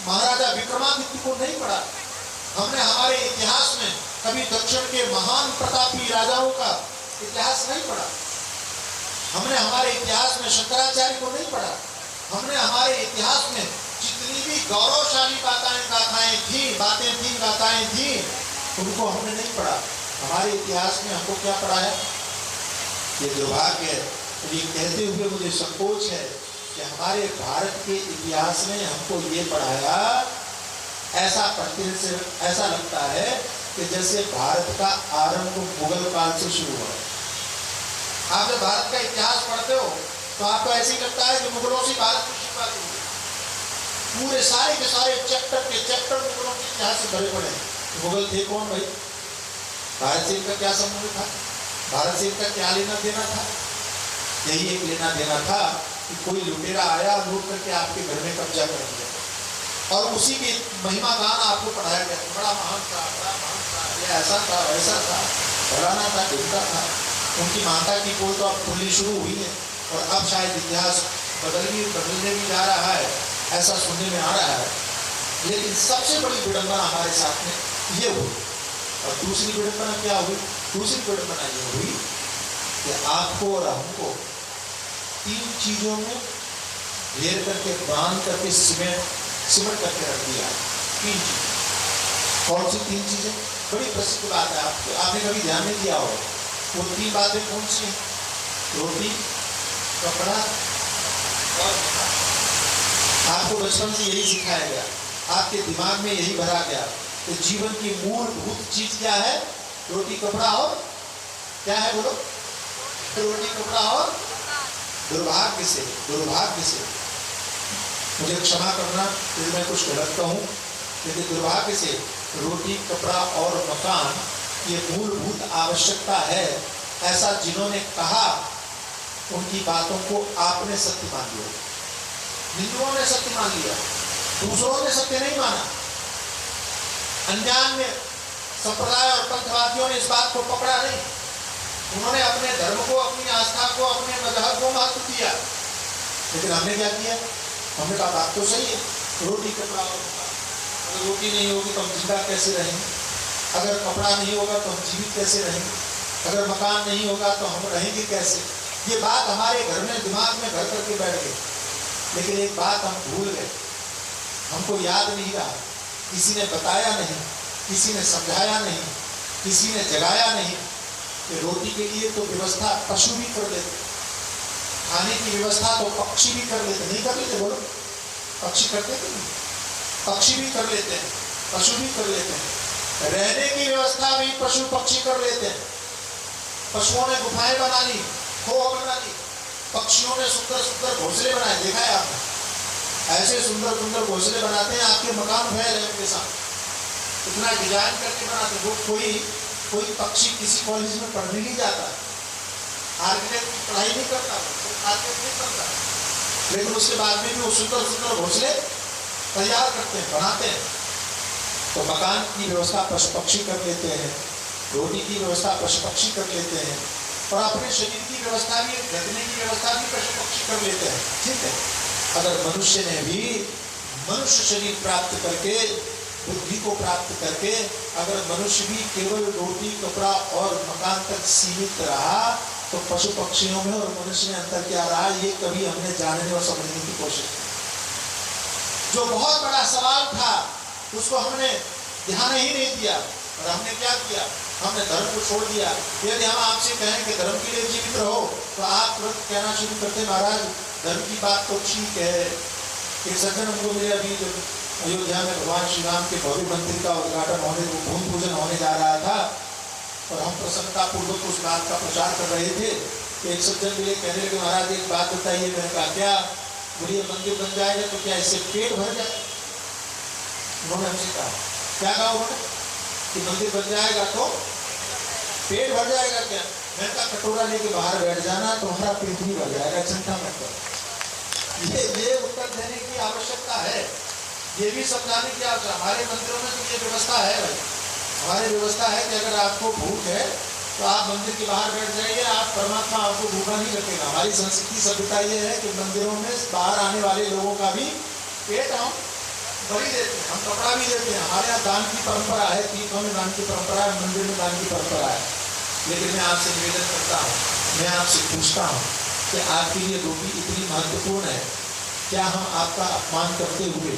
महाराजा विक्रमादित्य को नहीं पढ़ा, हमने हमारे इतिहास में कभी दक्षिण के महान प्रतापी राजाओं का इतिहास नहीं पढ़ा, हमने हमारे इतिहास में शंकराचार्य को नहीं पढ़ा, हमने हमारे इतिहास में जितनी भी गौरवशाली बातें थी गाथाएं थी उनको हमने नहीं पढ़ा। हमारे इतिहास में हमको क्या पढ़ा है? ये दुर्भाग्य है, ये कहते हुए मुझे संकोच है कि हमारे भारत के इतिहास में हमको ये पढ़ाया, ऐसा पढ़ते से ऐसा लगता है कि जैसे भारत का आरंभ मुगल काल से शुरू हुआ। आप जब भारत का इतिहास पढ़ते हो तो आपको ऐसे ही लगता है कि मुगलों से भारत की शुरुआत हुई। पूरे सारे के सारे चैप्टर मुगलों के इतिहास से भरे पड़े। मुगल थे कौन भाई? भारत से इनका क्या संबंध था? भारत से इनका क्या लेना देना था? यही एक लेना देना था कि कोई लुटेरा आया, लूट करके आपके घर में कब्जा कर दिया और उसी की महिमा गान आपको पढ़ाया गया। बड़ा महान था, ये ऐसा था, वैसा था, फलाना था, ढिमका था। उनकी माता की पोल तो अब खुलनी शुरू हुई है और अब शायद इतिहास बदलने भी जा रहा है, ऐसा सुनने में आ रहा है। लेकिन सबसे बड़ी विडंबना हमारे साथ में ये हुई। और दूसरी विडंबना क्या हुई? दूसरी विडंबना ये हुई कि आपको और हमको 3 चीजों में घेर करके, बांध करके, सिमट करके रख दिया। 3 चीजें। कौन सी 3 चीजें? बड़ी प्रसिद्ध बात है, आपने कभी ध्यान नहीं दिया होगा। वो 3 बातें कौन सी हैं? रोटी, कपड़ा और मकान। आपको बचपन से यही सिखाया गया, आपके दिमाग में यही भरा गया कि जीवन की मूलभूत चीज क्या है? रोटी, कपड़ा और क्या है? बोलो। रोटी, कपड़ा और दुर्भाग्य से मुझे क्षमा करना यदि मैं कुछ गलत कहूँ, लेकिन दुर्भाग्य से रोटी, कपड़ा और मकान ये मूलभूत आवश्यकता है, ऐसा जिन्होंने कहा उनकी बातों को आपने सत्य मान लिया। हिंदुओं ने सत्य मान लिया, दूसरों ने सत्य नहीं माना। अनजान में संप्रदाय और पंथवादियों ने इस बात को पकड़ा नहीं। उन्होंने अपने धर्म को, अपनी आस्था को, अपने मजहब को महत्व दिया। लेकिन हमने क्या किया? हमने कहा बात तो सही है, रोटी, कपड़ा और मकान। अगर रोटी नहीं होगी तो हम जिंदा कैसे रहेंगे? अगर कपड़ा नहीं होगा तो हम जीवित कैसे रहेंगे? अगर मकान नहीं होगा तो हम रहेंगे कैसे? ये बात हमारे घर में, दिमाग में घर करके बैठ गई। लेकिन एक बात हम भूल गए, हमको याद नहीं रहा, किसी ने बताया नहीं, किसी ने समझाया नहीं, किसी ने जगाया नहीं कि रोटी के लिए तो व्यवस्था पशु भी कर लेते, खाने की व्यवस्था तो पक्षी भी कर लेते। नहीं कर लेते? बोलो। पक्षी करते थे? पक्षी भी कर लेते हैं, पशु भी कर लेते हैं। रहने की व्यवस्था भी पशु पक्षी कर लेते हैं। पशुओं ने गुफाएं बना ली, खोह बना ली, पक्षियों ने सुंदर सुंदर घोंसले बनाए। देखा है आपने? ऐसे सुंदर सुंदर घोंसले बनाते हैं, आपके मकान फैल है उनके साथ, इतना डिजाइन करके बनाते। वो कोई पक्षी किसी कॉलेज में पढ़ने नहीं जाता, आर्किटेक्ट की पढ़ाई नहीं करता, आर्किटेक्ट नहीं करता, लेकिन उसके बाद में भी वो सुंदर सुंदर घोंसले तैयार करते हैं, बनाते हैं। तो मकान की व्यवस्था पशु पक्षी कर लेते हैं, रोटी की व्यवस्था पशु पक्षी कर लेते हैं, और अपने शरीर की व्यवस्था भी, रखने की व्यवस्था भी पशु पक्षी कर लेते हैं। ठीक है? अगर मनुष्य ने भी मनुष्य शरीर प्राप्त करके, बुद्धि को प्राप्त करके, अगर मनुष्य भी केवल रोटी, कपड़ा और मकान तक सीमित रहा तो पशु पक्षियों में और मनुष्य में अंतर क्या रहा, ये कभी हमने जानने और समझने की कोशिश की। जो बहुत बड़ा सवाल था उसको हमने ध्यान ही नहीं दिया, और हमने क्या किया, हमने धर्म को छोड़ दिया। यदि हम आपसे कहें कि धर्म के लिए जीवित रहो, तो आप तुरंत कहना शुरू करते महाराज धर्म की बात तो ठीक है। एक सज्जन हमको मिले अभी, जो अयोध्या में भगवान श्री राम के भव्य मंदिर का उद्घाटन होने, भूमि पूजन होने जा रहा था, और हम प्रसन्नता पूर्वक उस बात का प्रचार कर रहे थे। एक सज्जन मिले, कहने लगे महाराज एक बात बताइए। मैंने कहा क्या? बोलिए मंदिर बन जाएगा तो क्या इससे पेट भर जाए? उन्होंने हमसे कहा, क्या कहा उन्होंने कि मंदिर बन जाएगा तो पेट भर जाएगा क्या? मैंने कहा कटोरा लेके बाहर बैठ जाना, तुम्हारा पेट भी भर जाएगा, चिंता मत करो। ये उत्तर देने की आवश्यकता है, ये भी समझाने की आवश्यकता। हमारे मंदिरों में तो ये व्यवस्था है भाई, हमारी व्यवस्था है कि अगर आपको भूख है तो आप मंदिर के बाहर बैठ जाइए, आप परमात्मा आपको भूखा नहीं रखेगा। हमारी संस्कृति सभ्यता ये है कि मंदिरों में बाहर आने वाले लोगों का भी पेट हम भरी देते हैं, हम कपड़ा भी देते हैं। हमारे यहाँ दान की परंपरा है, तीर्थों में दान की परंपरा है, मंदिर में दान की परंपरा है। लेकिन मैं आपसे निवेदन करता हूँ, मैं आपसे पूछता हूँ कि आपके लिए रोटी इतनी महत्वपूर्ण है, क्या हम आपका अपमान करते हुए,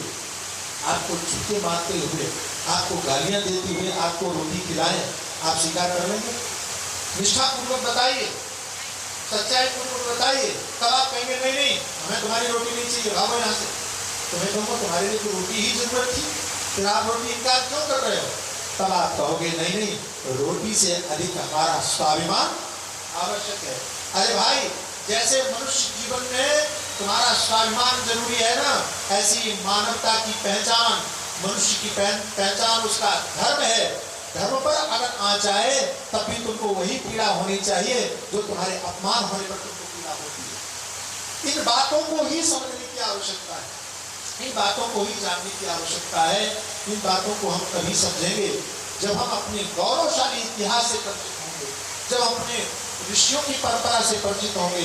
आपको छुट्टे मारते हुए, आपको गालियाँ देते हुए आपको रोटी खिलाएं, आप स्वीकार कर लेंगे? निष्ठापूर्वक बताइए, सच्चाई पूर्वक बताइए, तब आप कहेंगे नहीं नहीं हमें तुम्हारी रोटी नहीं चाहिए, भागो यहाँ से। तो मैं कहूँगा तुम्हारे लिए तो रोटी ही जरूरत थी, फिर आप रोटी इनकार क्यों कर रहे हो? तब आप कहोगे नहीं नहीं रोटी से अधिक हमारा स्वाभिमान आवश्यक है। अरे भाई, जैसे मनुष्य जीवन में तुम्हारा स्वाभिमान जरूरी है ना, ऐसी मानवता की पहचान, मनुष्य की पहचान उसका धर्म है। धर्म पर अगर आ जाए तब भी तुमको वही पीड़ा होनी चाहिए जो तुम्हारे अपमान होने पर तुमको पीड़ा होती है। इन बातों को ही समझने की आवश्यकता है, इन बातों को ही जानने की आवश्यकता है। इन बातों को हम तभी समझेंगे जब हम अपने गौरवशाली इतिहास से परिचित होंगे, जब अपने ऋषियों की परंपरा से परिचित होंगे,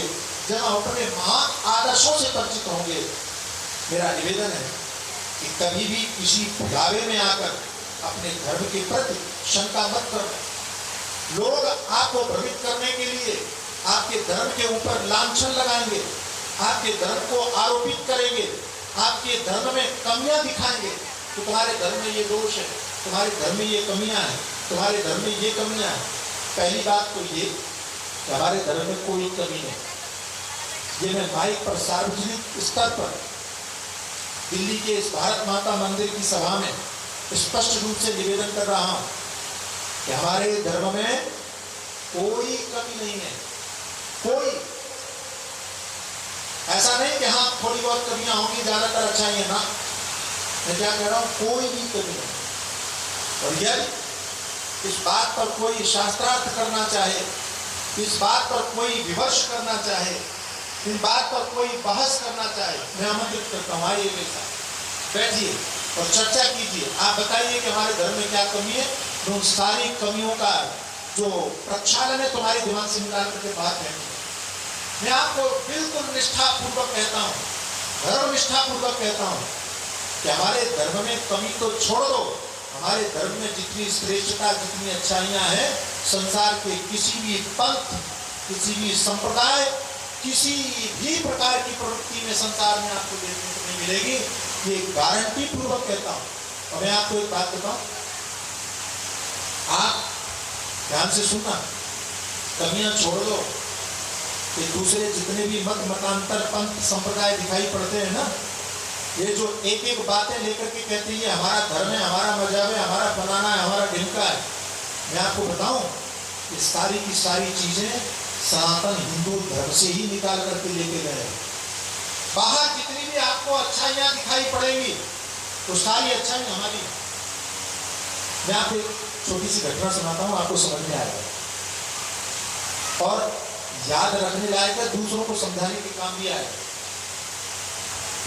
जब हम अपने महान आदर्शों से परिचित होंगे। मेरा निवेदन है कि कभी भी किसी भुलावे में आकर अपने धर्म के प्रति शंका मत करो। लोग आपको भ्रमित करने के लिए आपके धर्म के ऊपर लांछन लगाएंगे, आपके धर्म को आरोपित करेंगे, आपके धर्म में कमियां दिखाएंगे कि तुम्हारे धर्म में ये दोष है, तुम्हारे धर्म में ये कमियां हैं, तुम्हारे धर्म में ये कमियां हैं। पहली बात तो ये कि हमारे धर्म में कोई कमी नहीं। ये मैं माइक पर सार्वजनिक स्तर पर दिल्ली के इस भारत माता मंदिर की सभा में स्पष्ट रूप से निवेदन कर रहा हूं कि हमारे धर्म में कोई कमी नहीं है। कोई ऐसा नहीं कि हाँ थोड़ी बहुत कमियां होंगी, ज्यादातर अच्छाइयां ना। मैं क्या कह रहा हूं, कोई भी कमी नहीं। और यदि इस बात पर कोई शास्त्रार्थ करना चाहे, इस बात पर कोई विमर्श करना चाहे, इस बात पर कोई बहस करना चाहे, मैं आमंत्रित करता हूँ, आइए मेरे साथ बैठिए और चर्चा कीजिए। आप बताइए कि हमारे धर्म में क्या कमी है, तो उन सारी कमियों का जो प्रक्षालन है तुम्हारे दिमाग से निकाल करके बात है। मैं आपको बिल्कुल निष्ठापूर्वक कहता हूँ, धर्म निष्ठापूर्वक कहता हूँ कि हमारे धर्म में कमी तो छोड़ दो, हमारे धर्म में जितनी श्रेष्ठता, जितनी अच्छाइयाँ हैं, संसार के किसी भी पंथ, किसी भी संप्रदाय, किसी भी प्रकार की प्रवृत्ति में संसार में आपको देखने को नहीं मिलेगी। ये गारंटी पूर्वक कहता हूँ। और मैं आपको एक बात बताऊं, आप ध्यान से सुनना, कमियां छोड़ दो कि दूसरे जितने भी मत मतांतर पंथ संप्रदाय दिखाई पड़ते हैं ना, ये जो एक एक बातें लेकर के कहते हैं हमारा धर्म है, हमारा मजहब है, हमारा फलाना है, हमारा ढिमका है, मैं आपको बताऊं ये सारी की सारी चीजें सनातन हिंदू धर्म से ही निकाल करके लेके गए। बाहर जितनी भी आपको अच्छाइयां दिखाई पड़ेंगी तो सारी अच्छाइयां हमारी। मैं आपको एक छोटी सी घटना सुनाता हूं, आपको समझ में आएगा और याद रखने लायक है, दूसरों को समझाने के काम भी आएगा।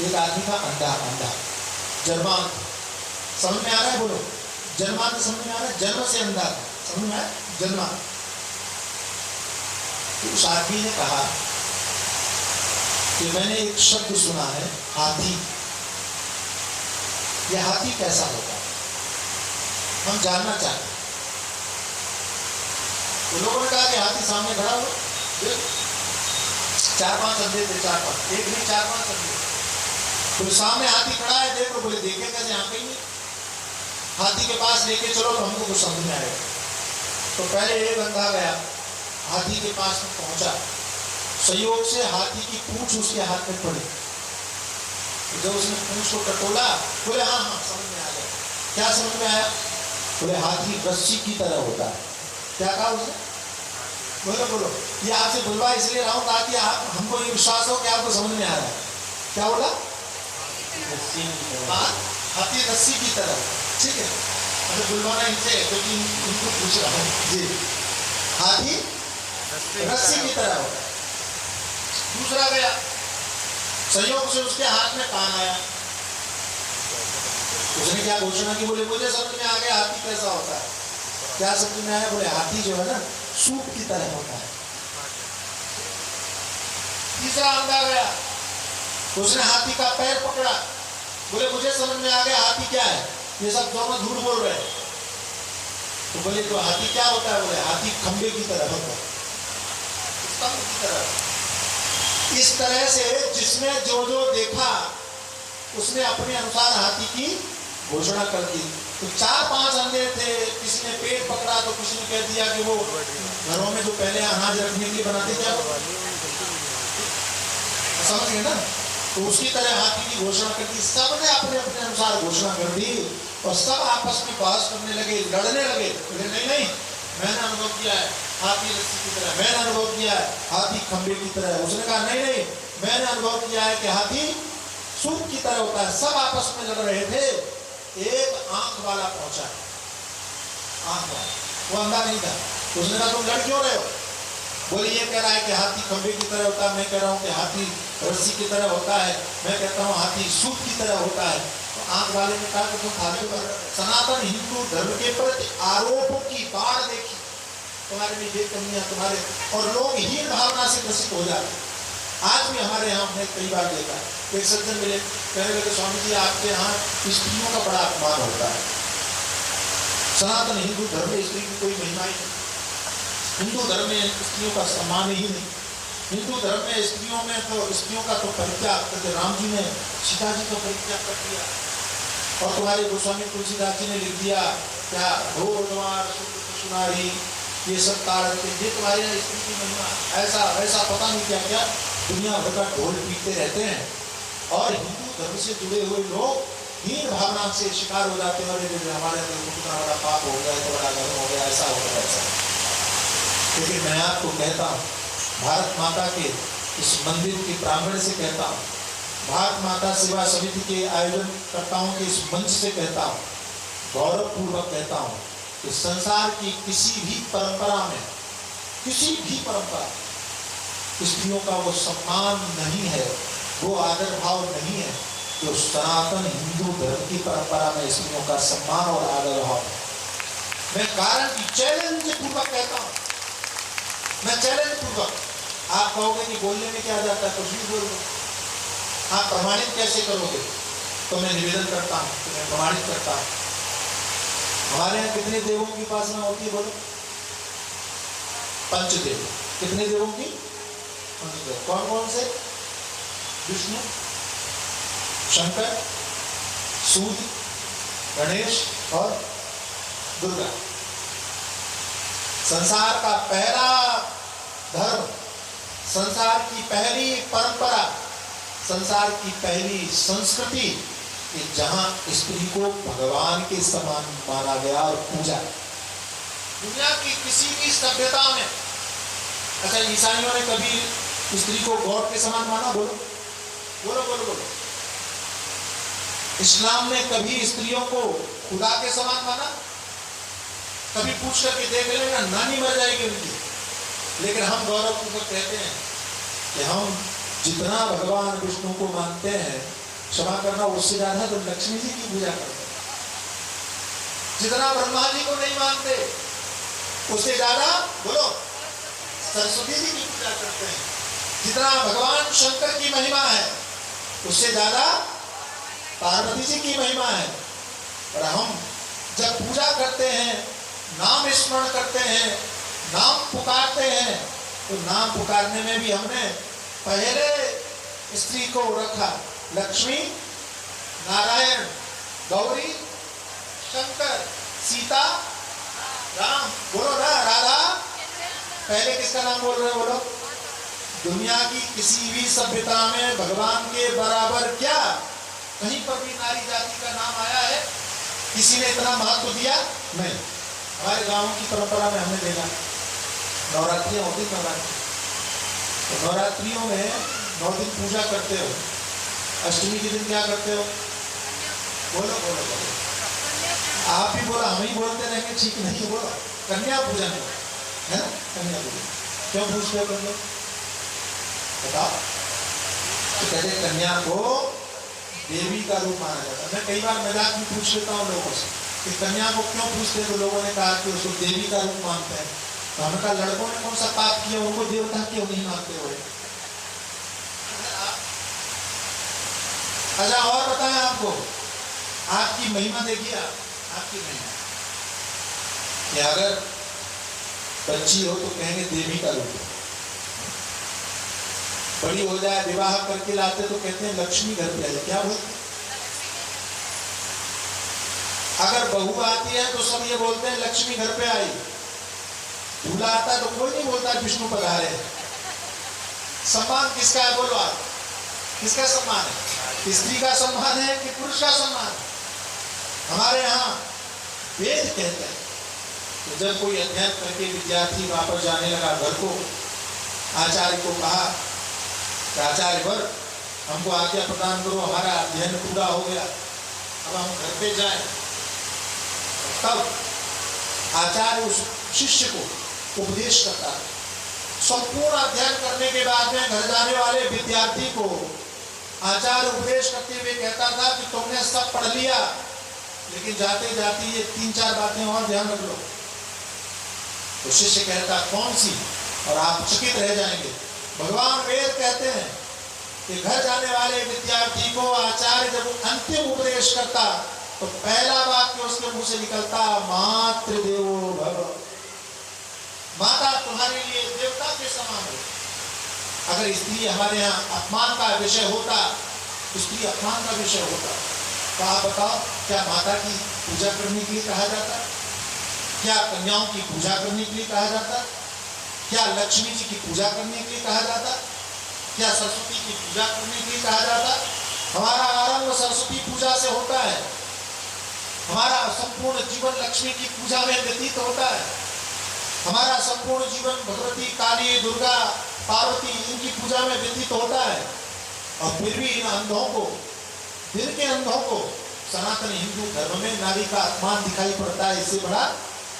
एक आदमी का अंधा जन्मांत, समझ में आ रहा है? बोलो, जन्मांत समझ में आ रहा है? जन्म से अंधा, समझ में आया? जन्मांत। तो उस आदमी ने कहा कि मैंने एक शब्द सुना है, हाथी। यह हाथी कैसा होता है, हम जानना चाहते हैं। तो लोगों ने कहा कि हाथी सामने खड़ा हो, 4-5 अंधे थे, 4-5, एक नहीं 4-5 अंधे। तो सामने हाथी खड़ा है, देखो, बोले देखे कैसे, यहाँ कहीं नहीं। हाथी के पास लेके चलो तो हमको कुछ समझ में आएगा। तो पहले एक अंधा गया, हाथी के पास में पहुंचा, संयोग से हाथी की पूंछ उसके हाथ में पड़ी। जब उसने पूंछ को टटोला, बोले हाँ हाँ समझ में आ गया। क्या समझ में आया? बोले हाथी रस्सी की तरह होता है। क्या कहा उसने? बोलो बोलो, ये आपसे बुलवा इसलिए रहा हूँ ताकि आप हमको ये विश्वास हो कि आपको समझ में आ रहा है। क्या बोला? हाथी रस्सी की तरह। ठीक है, अरे बुलवाना इनसे क्योंकि इनको पूछ रहा हूँ जी। हाथी रस्सी की तरह होता है। दूसरा गया, संयोग से उसके हाथ में कान आया। उसने क्या घोषणा की? बोले मुझे समझ में आ गया हाथी कैसा होता है। क्या समझ में आया? बोले हाथी जो है ना सूप की तरह होता है। तीसरा अंधा गया, उसने हाथी का पैर पकड़ा। बोले मुझे समझ में आ गया हाथी क्या है। ये सब दोनों झूठ बोल रहे हैं। तो बोले तो हाथी क्या होता है? बोले हाथी खंबे की तरह होता है, स्तंभ की तरह। इस तरह से जिसने जो जो देखा उसने अपने अनुसार हाथी की घोषणा कर दी। तो 4-5 अंधे थे, किसी ने पेट पकड़ा तो किसी ने कह दिया कि वो घरों में जो पहले अनाज रखने के लिए बनाते क्या, समझ गए ना। तो उसकी तरह हाथी की घोषणा कर दी। सबने अपने अपने अनुसार घोषणा कर दी और सब आपस में बहस करने लगे, लड़ने लगे। नहीं नहीं, मैंने अनुभव किया है हाथी रस्सी की तरह, मैंने अनुभव किया है हाथी खंबे की तरह। उसने कहा नहीं नहीं, मैंने अनुभव किया है कि हाथी सूप की तरह होता है। सब आपस में लड़ रहे थे। एक आंख वाला पहुंचा, आंख वाला, वो अंधा नहीं था। उसने कहा तुम लड़ क्यों रहे हो? बोले ये कह रहा है कि हाथी खंबे की तरह होता है, मैं कह रहा हूँ कि हाथी रस्सी की तरह होता है, मैं कहता हूँ हाथी सूप की तरह होता है। तो आंख वाले ने कहा कि तुम हाथी पर सनातन हिंदू धर्म के प्रति आरोपों की बाढ़ देखी, तुम्हारे में ये कमियां तुम्हारे, और लोग हीन भावना से ग्रसित हो जाते। आज भी हमारे यहाँ हमने कई बार देखा है, एक सज्जन मिले, कहने लगे स्वामी जी आपके यहाँ स्त्रियों का बड़ा अपमान होता है। सनातन हिंदू धर्म में स्त्री की कोई महिमा ही नहीं, हिंदू धर्म में स्त्रियों का सम्मान ही नहीं, हिंदू धर्म में स्त्रियों में तो स्त्रियों का तो परित्याग करते। राम जी ने सीता जी का परित्याग कर दिया और तुम्हारे गोस्वामी तुलसीदास जी ने लिख दिया क्या ढोलवार सुनारी ये सब ताड़ के, ये तुम्हारे यहाँ स्त्री की महिमा, ऐसा वैसा पता नहीं क्या क्या दुनिया भर का ढोल पीटते रहते हैं। और हिंदू धर्म से जुड़े हुए लोग हीन भावना से शिकार हो जाते हैं। और हमारे अंदर कितना बड़ा पाप हो गया, इतना बड़ा धर्म हो गया, ऐसा हो गया ऐसा। लेकिन मैं आपको कहता हूँ, भारत माता के इस मंदिर के प्रांगण से कहता हूँ, भारत माता सेवा समिति के आयोजनकर्ताओं के इस मंच से कहता हूँ, गौरवपूर्वक कहता हूँ कि संसार की किसी भी परंपरा में, किसी भी परंपरा स्त्रियों का वो सम्मान नहीं है, वो आदर भाव नहीं है जो सनातन हिंदू धर्म की परंपरा में स्त्रियों का सम्मान और आदर भाव है। मैं कारण की चैलेंज पूर्वक कहता हूँ, मैं चैलेंज पूर्वक। आप कहोगे कि बोलने में क्या जाता है, कुछ भी बोल दो, आप प्रमाणित कैसे करोगे? तो मैं निवेदन करता हूँ कि मैं प्रमाणित करता हूँ। हमारे यहाँ कितने देवों की उपासना होती है बोलो? पंचदेव। कितने देवों की? पंचदेव। कौन कौन से? विष्णु, शंकर, सूर्य, गणेश और दुर्गा। संसार का पहला धर्म, संसार की पहली परंपरा, संसार की पहली संस्कृति कि जहां स्त्री को भगवान के समान माना गया और पूजा। दुनिया की किसी भी सभ्यता में, अच्छा ईसाइयों ने कभी स्त्री को गॉड के समान माना? बोलो बोलो बोलो बोलो। इस्लाम ने कभी स्त्रियों को खुदा के समान माना? कभी पूछ करके देख लेना, नानी मर जाएगी उनकी। लेकिन हम गौरवपूर्वक कहते हैं कि हम जितना भगवान विष्णु को मानते हैं, क्षमा करना, उससे ज्यादा तो लक्ष्मी जी की पूजा करते हैं। जितना ब्रह्मा जी को नहीं मानते, उससे ज्यादा बोलो सरस्वती जी की पूजा करते हैं। जितना भगवान शंकर की महिमा है, उससे ज्यादा पार्वती जी की महिमा है। और हम जब पूजा करते हैं, नाम स्मरण करते हैं, नाम पुकारते हैं, तो नाम पुकारने में भी हमने पहले स्त्री को रखा, लक्ष्मी, नारायण, गौरी, शंकर, सीता, राम। बोलो ना, राधा। पहले किसका नाम बोल रहे हैं? बोलो। दुनिया की किसी भी सभ्यता में भगवान के बराबर क्या कहीं पर भी नारी जाति का नाम आया है? किसी ने इतना महत्व दिया? नहीं। हमारे गांव की परंपरा में हमने देखा, नवरात्रियां होती, तो नवरात्रियों में 9 दिन पूजा करते हो, अष्टमी के दिन क्या करते हो? बोलो बोलो बोलो। आप ही बोला, हम ही बोलते रहेंगे, ठीक नहीं? बोलो। कन्या पूजन है ना, कन्या पूजन। क्यों पूछते हो कन्या? बताओ। तो कहते कन्या को देवी का रूप माना जाता है। मैं कई बार मजाक में पूछ लेता हूँ लोगों से कि कन्या को क्यों पूछते हैं, तो लोगों ने कहा कि उसको देवी का रूप मानते हैं। तो हमने कहा लड़कों ने कौन सा पाप किया, उनको देवता क्यों नहीं मानते हो? अच्छा, और बताएं आपको, आपकी महिमा देखिए, आपकी महिमा कि अगर बच्ची हो तो कहेंगे देवी का रूप, बड़ी हो जाए विवाह करके लाते तो कहते हैं लक्ष्मी घर पे आई। क्या बोलते? अगर बहू आती है तो सब ये बोलते हैं लक्ष्मी घर पे आई। दूल्हा आता है तो कोई नहीं बोलता विष्णु पधारे। सम्मान किसका है? बोलो आप, किसका सम्मान है? स्त्री का सम्मान है कि पुरुष का सम्मान है? हमारे यहाँ वेद कहते हैं तो जब कोई अध्ययन करके विद्यार्थी वापस जाने लगा घर को, आचार्य को कहा कि आचार्य वर, हमको आज्ञा प्रदान करो, हमारा अध्ययन पूरा हो गया, अब हम घर पे जाएं। तब आचार्य उस शिष्य को उपदेश करता है। संपूर्ण अध्ययन करने के बाद में घर जाने वाले विद्यार्थी को आचार्य उपदेश करते हुए कहता था कि तुमने सब पढ़ लिया, लेकिन जाते जाते ये 3-4 बातें और ध्यान रख लो। तो शिष्य कहता कौन सी? और आप चकित रह जाएंगे। भगवान वेद कहते हैं कि घर जाने वाले विद्यार्थी को आचार्य जब अंतिम उपदेश करता तो पहला वाक्य उसके मुंह से निकलता, मातृदेवो भव। माता तुम्हारे लिए देवता के समान हो। अगर स्त्री हमारे यहाँ अपमान का विषय होता, स्त्री अपमान का विषय होता, तो आप बताओ क्या माता की पूजा करने के लिए कहा जाता? क्या कन्याओं की पूजा करने के लिए कहा जाता? क्या लक्ष्मी जी की पूजा करने के लिए कहा जाता? क्या सरस्वती की पूजा करने के लिए कहा जाता? हमारा आरंभ सरस्वती पूजा से होता है। हमारा संपूर्ण जीवन लक्ष्मी की पूजा में व्यतीत होता है। हमारा संपूर्ण जीवन भगवती, काली, दुर्गा, पार्वती, इनकी पूजा में व्यतीत होता है। और फिर भी इन अंधों को, दिन के अंधों को सनातन हिंदू धर्म में नारी का अपमान दिखाई पड़ता है। इससे बड़ा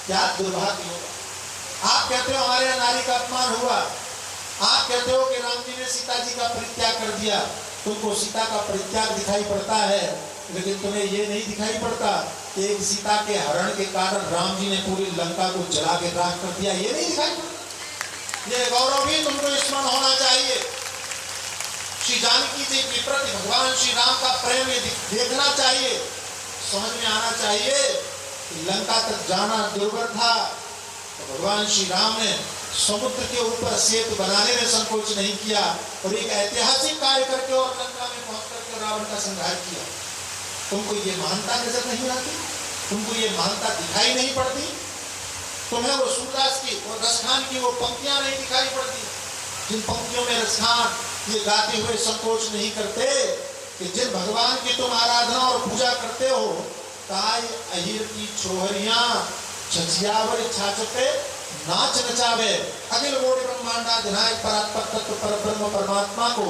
क्या दुर्भाग्य होगा। आप कहते हो हमारे यहाँ नारी का अपमान हुआ, आप कहते हो कि राम जी ने सीता जी का परित्याग कर दिया, तुमको सीता का परित्याग दिखाई पड़ता है, लेकिन तुम्हें ये नहीं दिखाई पड़ता कि एक सीता के हरण के कारण राम जी ने पूरी लंका को जला के राख कर दिया। ये नहीं दिखाई पड़ता। ये गौरव भी तुमको स्मरण होना चाहिए। श्री जानकी जी के प्रति भगवान श्री राम का प्रेम ये देखना चाहिए, समझ में आना चाहिए कि लंका तक जाना दुर्भर था, तो भगवान श्री राम ने समुद्र के ऊपर सेतु बनाने में संकोच नहीं किया और एक ऐतिहासिक कार्य करके और लंका में पहुंच करके रावण का संहार किया। तुमको ये महानता नजर नहीं आती? तुमको ये महानता दिखाई नहीं पड़ती? तुम्हें वो सूरदास की और रसखान की वो पंक्तियां नहीं दिखाई पड़ती, जिन पंक्तियों में रसखान ये गाते हुए संकोच नहीं करते कि जिन भगवान की तुम आराधना और पूजा करते हो, ताई अहिर की छोहरियां छछियावर छाछपे नाच नचावे, अखिल कोटि ब्रह्मांडाधिनायक परात्पर तत्व परब्रह्म परमात्मा को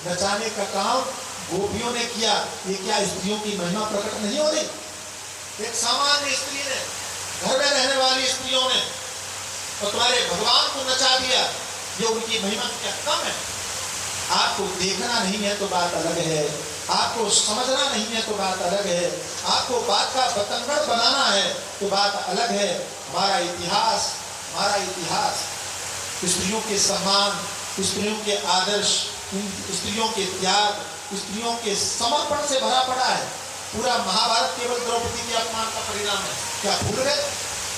नचाने का काम गोपियों ने किया। ये क्या स्त्रियों की महिमा प्रकट नहीं हो रही? एक सामान्य स्त्री ने, घर में रहने वाली स्त्रियों ने तो तुम्हारे भगवान को नचा दिया, ये उनकी महिमा क्या कम है? आपको देखना नहीं है तो बात अलग है, आपको समझना नहीं है तो बात अलग है, आपको बात का बतंगड़ बनाना है तो बात अलग है। हमारा इतिहास स्त्रियों के सम्मान, स्त्रियों के आदर्श, स्त्रियों के त्याग, स्त्रियों के समर्पण से भरा पड़ा है। पूरा महाभारत केवल द्रौपदी के अपमान का परिणाम है। क्या भूल गए?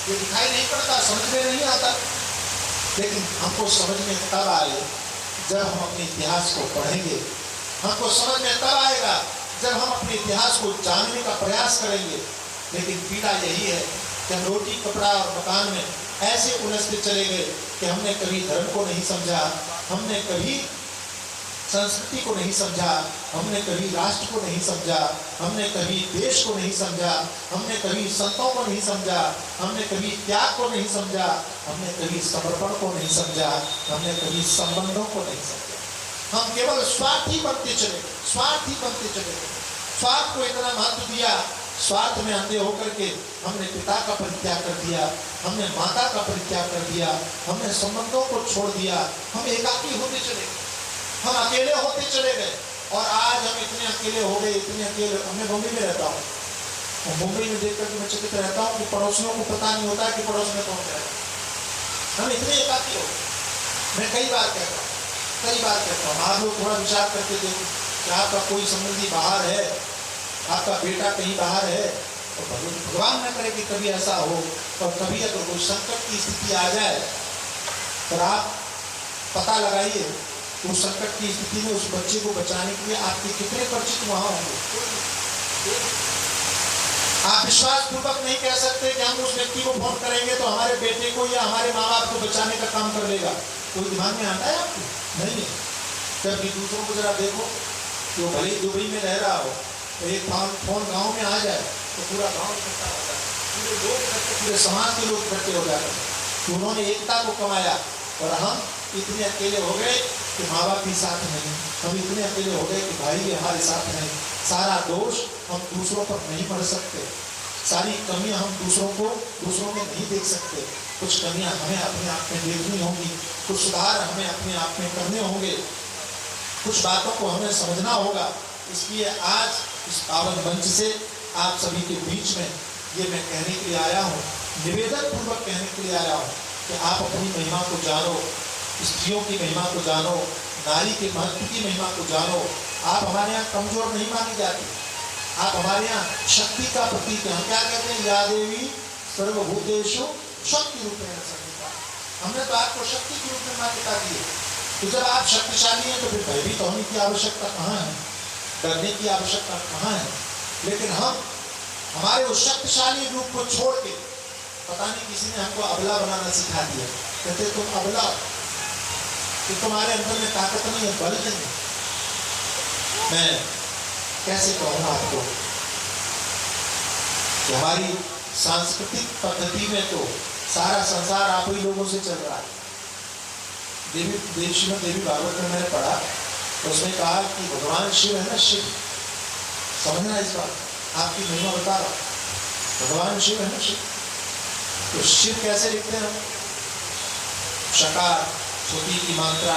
ये दिखाई नहीं पड़ता, समझ में नहीं आता। लेकिन हमको समझ में तब आए जब हम अपने इतिहास को पढ़ेंगे। हमको समझ में तब आएगा जब हम अपने इतिहास को जानने का प्रयास करेंगे। लेकिन पीड़ा यही है कि हम रोटी कपड़ा और मकान में ऐसे उलझते चले गए कि हमने कभी धर्म को नहीं समझा, हमने कभी संस्कृति को नहीं समझा, हमने कभी राष्ट्र को नहीं समझा, हमने कभी देश को नहीं समझा, हमने कभी संतों को नहीं समझा, हमने कभी त्याग को नहीं समझा, हमने कभी समर्पण को नहीं समझा, हमने कभी संबंधों को नहीं समझा। हम केवल स्वार्थी बनते चले गए, स्वार्थी बनते चले गए। स्वार्थ को इतना महत्व दिया, स्वार्थ में अंधे होकर के हमने पिता का परित्याग कर दिया, हमने माता का परित्याग कर दिया, हमने संबंधों को छोड़ दिया, हम एकाकी होते चले गए, हम अकेले होते चले गए। और आज हम इतने अकेले हो गए, इतने अकेले। मैं मुंबई में रहता हूँ, मुंबई में देख करके मैं चकित रहता हूँ कि पड़ोसियों को पता नहीं होता कि पड़ोस में कौन रह रहा है। हम इतने एकाकी हो गए। मैं कई बार कहता हूँ आप लोग थोड़ा विचार करके देखो कि आपका कोई संबंधी बाहर है, आपका बेटा कहीं बाहर है, तो भगवान न करे कि कभी ऐसा हो, और कभी अगर कोई संकट की स्थिति आ जाए तो आप पता लगाइए उस संकट की स्थिति में उस बच्चे को बचाने के लिए आपके कितने परिचित वहां होंगे। आप विश्वास पूर्वक नहीं कह सकते कि हम उस व्यक्ति को फोन करेंगे तो हमारे बेटे को या हमारे माँ बाप को बचाने का काम कर लेगा। कोई दिमाग में आता है आपको? नहीं है। जबकि दूसरों को जरा देखो, जो भले ही दुबई में रह रहा हो, तो एक फोन गांव में आ जाए तो पूरा गांव इकट्ठा हो जाता है, पूरे लोग इकट्ठे, पूरे समाज के लोग इकट्ठे हो जाते हैं। उन्होंने एकता को कमाया और हम इतने अकेले हो गए कि माँ बाप भी साथ नहीं, हम इतने अकेले हो गए कि भाई भी हमारे साथ नहीं। सारा दोष हम दूसरों पर नहीं पड़ सकते, सारी कमियां हम दूसरों में नहीं देख सकते। कुछ कमियां हमें अपने आप में देखनी होंगी, कुछ सुधार हमें अपने आप में करने होंगे, कुछ बातों को हमें समझना होगा। इसलिए आज इस पावन मंच से आप सभी के बीच में ये मैं कहने के लिए आया हूँ, निवेदन पूर्वक कहने के लिए आया हूँ कि आप अपनी महिमा को जानो, स्त्रियों की महिमा को जानो, नारी के महत्व की महिमा को जानो। आप हमारे यहाँ कमजोर नहीं मानी जाती, आप हमारे यहाँ शक्ति का प्रतीक है। हम क्या कहते हैं? या देवी सर्वभूतेषु शक्ति रूपेण संस्थिता। हमने तो आपको शक्ति के रूप में मान्यता दी है। तो जब आप शक्तिशाली हैं तो फिर भयभीत होने की आवश्यकता कहाँ है, डरने की आवश्यकता कहाँ है? लेकिन हम हमारे उस शक्तिशाली रूप को छोड़ के, पता नहीं किसी ने हमको अबला बनाना सिखा दिया। कहते तुम अबला, कि तुम्हारे अंदर में ताकत नहीं है, बल नहीं है। मैं कैसे कहूँ आपको कि हमारी सांस्कृतिक पद्धति में तो सारा संसार आप ही लोगों से चल रहा है। देवी भागवत में मैंने पढ़ा, उसने कहा कि भगवान शिव है ना, शिव, समझना इस बात, आपकी महिमा बता रहा हूं। भगवान शिव है ना, शिव। तो शिव कैसे लिखते हैं? शकार, श्रुति की मात्रा,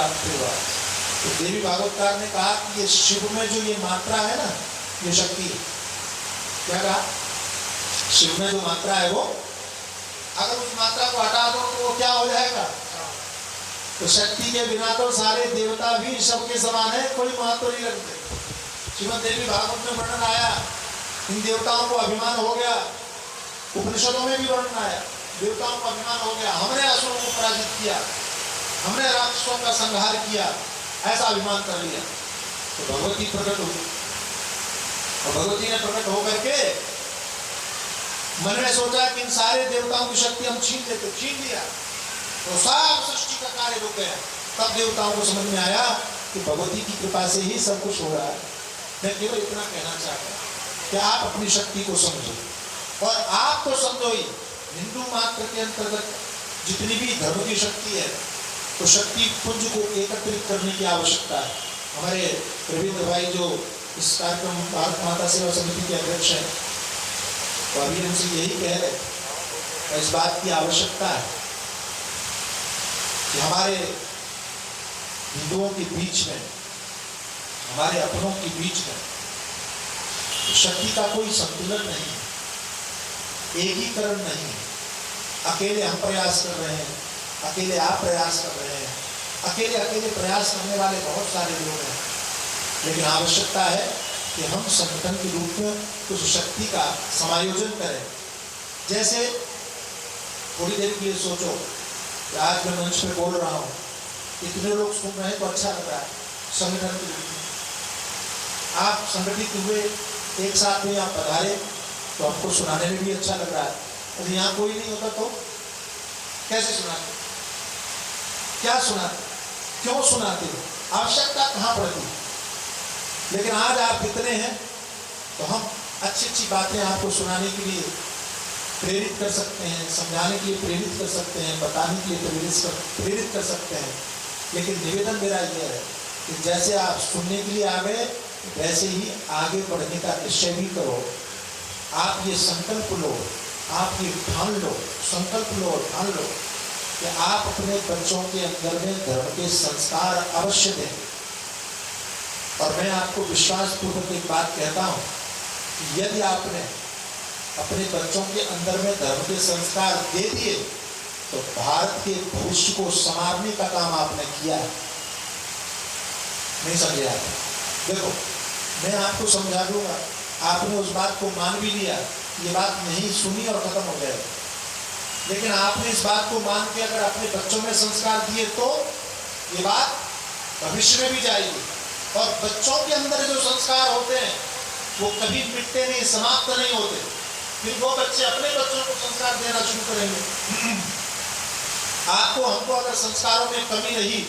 तो देवी भागवतकार ने कहा कि ये शिव में जो ये मात्रा है ना, ये शक्ति है। क्या कहा? शिव में जो मात्रा है वो, अगर उस मात्रा को हटा दो तो वो क्या हो जाएगा? तो शक्ति के बिना तो सारे देवता भी सबके समान है, कोई महत्व नहीं रखते। श्रीमद् देवी भागवत में वर्णन आया, इन देवताओं को अभिमान हो गया। उपनिषदों में भी वर्णन आया, देवताओं को अभिमान हो गया, हमने असुरों को पराजित किया, हमने राक्षसों का संहार किया, ऐसा अभिमान कर लिया। तो भगवती प्रकट हुई, और भगवती ने प्रकट होकर के मन में सोचा कि इन सारे देवताओं की शक्ति हम छीन लेते, छीन लिया तो सब सृष्टि का कार्य रुक गया। तब देवताओं को समझ में आया कि भगवती की कृपा से ही सब कुछ हो रहा है। मैं केवल इतना कहना चाहता हूँ कि आप अपनी शक्ति को समझो, और आप तो समझो ही, हिंदू मात्र के अंतर्गत जितनी भी धर्म की शक्ति है, तो शक्ति पुंज को एकत्रित करने की आवश्यकता है। हमारे रविंद्र भाई जो इस कार्यक्रम भारत माता सेवा समिति के अध्यक्ष हैं, तो अभी हमसे यही कह रहे, इस बात की आवश्यकता है कि हमारे हिंदुओं के बीच में, हमारे अपनों के बीच में शक्ति का कोई संतुलन नहीं है, एकीकरण नहीं है। अकेले हम प्रयास कर रहे हैं, अकेले आप प्रयास कर रहे हैं, अकेले प्रयास करने वाले बहुत सारे लोग हैं, लेकिन आवश्यकता है कि हम संगठन के रूप में कुछ शक्ति का समायोजन करें। जैसे थोड़ी देर के लिए सोचो कि आज मैं मंच पे बोल रहा हूँ, इतने लोग सुन रहे हैं तो अच्छा लग रहा है। संगठन की आप संगठित हुए, एक साथ में आप पधारे तो आपको सुनाने में भी अच्छा लग रहा है। यदि यहाँ कोई नहीं होता तो कैसे सुनाते, क्या सुनाते, क्यों सुनाते हो, आवश्यकता कहाँ पड़ती। लेकिन आज आप कितने हैं तो हम अच्छी अच्छी बातें आपको सुनाने के लिए प्रेरित कर सकते हैं, समझाने के लिए प्रेरित कर सकते हैं, बताने के लिए प्रेरित कर सकते हैं। लेकिन निवेदन मेरा यह है कि जैसे आप सुनने के लिए आ गए वैसे ही आगे बढ़ने का निश्चय भी करो। आप ये संकल्प लो, आप ये ठान लो, संकल्प लो, ठान लो कि आप अपने बच्चों के अंदर में धर्म के संस्कार अवश्य दें। और मैं आपको विश्वास पूर्वक एक बात कहता हूँ कि यदि आपने अपने बच्चों के अंदर में धर्म के संस्कार दे दिए तो भारत के भविष्य को संवारने का काम आपने किया है। नहीं समझे आप? देखो मैं आपको समझा दूंगा, आपने उस बात को मान भी लिया, ये बात नहीं सुनी और खत्म हो जाएगी। लेकिन आपने इस बात को मान के अगर अपने बच्चों में संस्कार दिए तो ये बात भविष्य में भी जाएगी। और बच्चों के अंदर जो संस्कार होते हैं वो कभी मिटते नहीं, समाप्त नहीं होते। फिर वो बच्चे अपने बच्चों को संस्कार देना शुरू करेंगे। आपको हमको अगर संस्कारों में कमी रही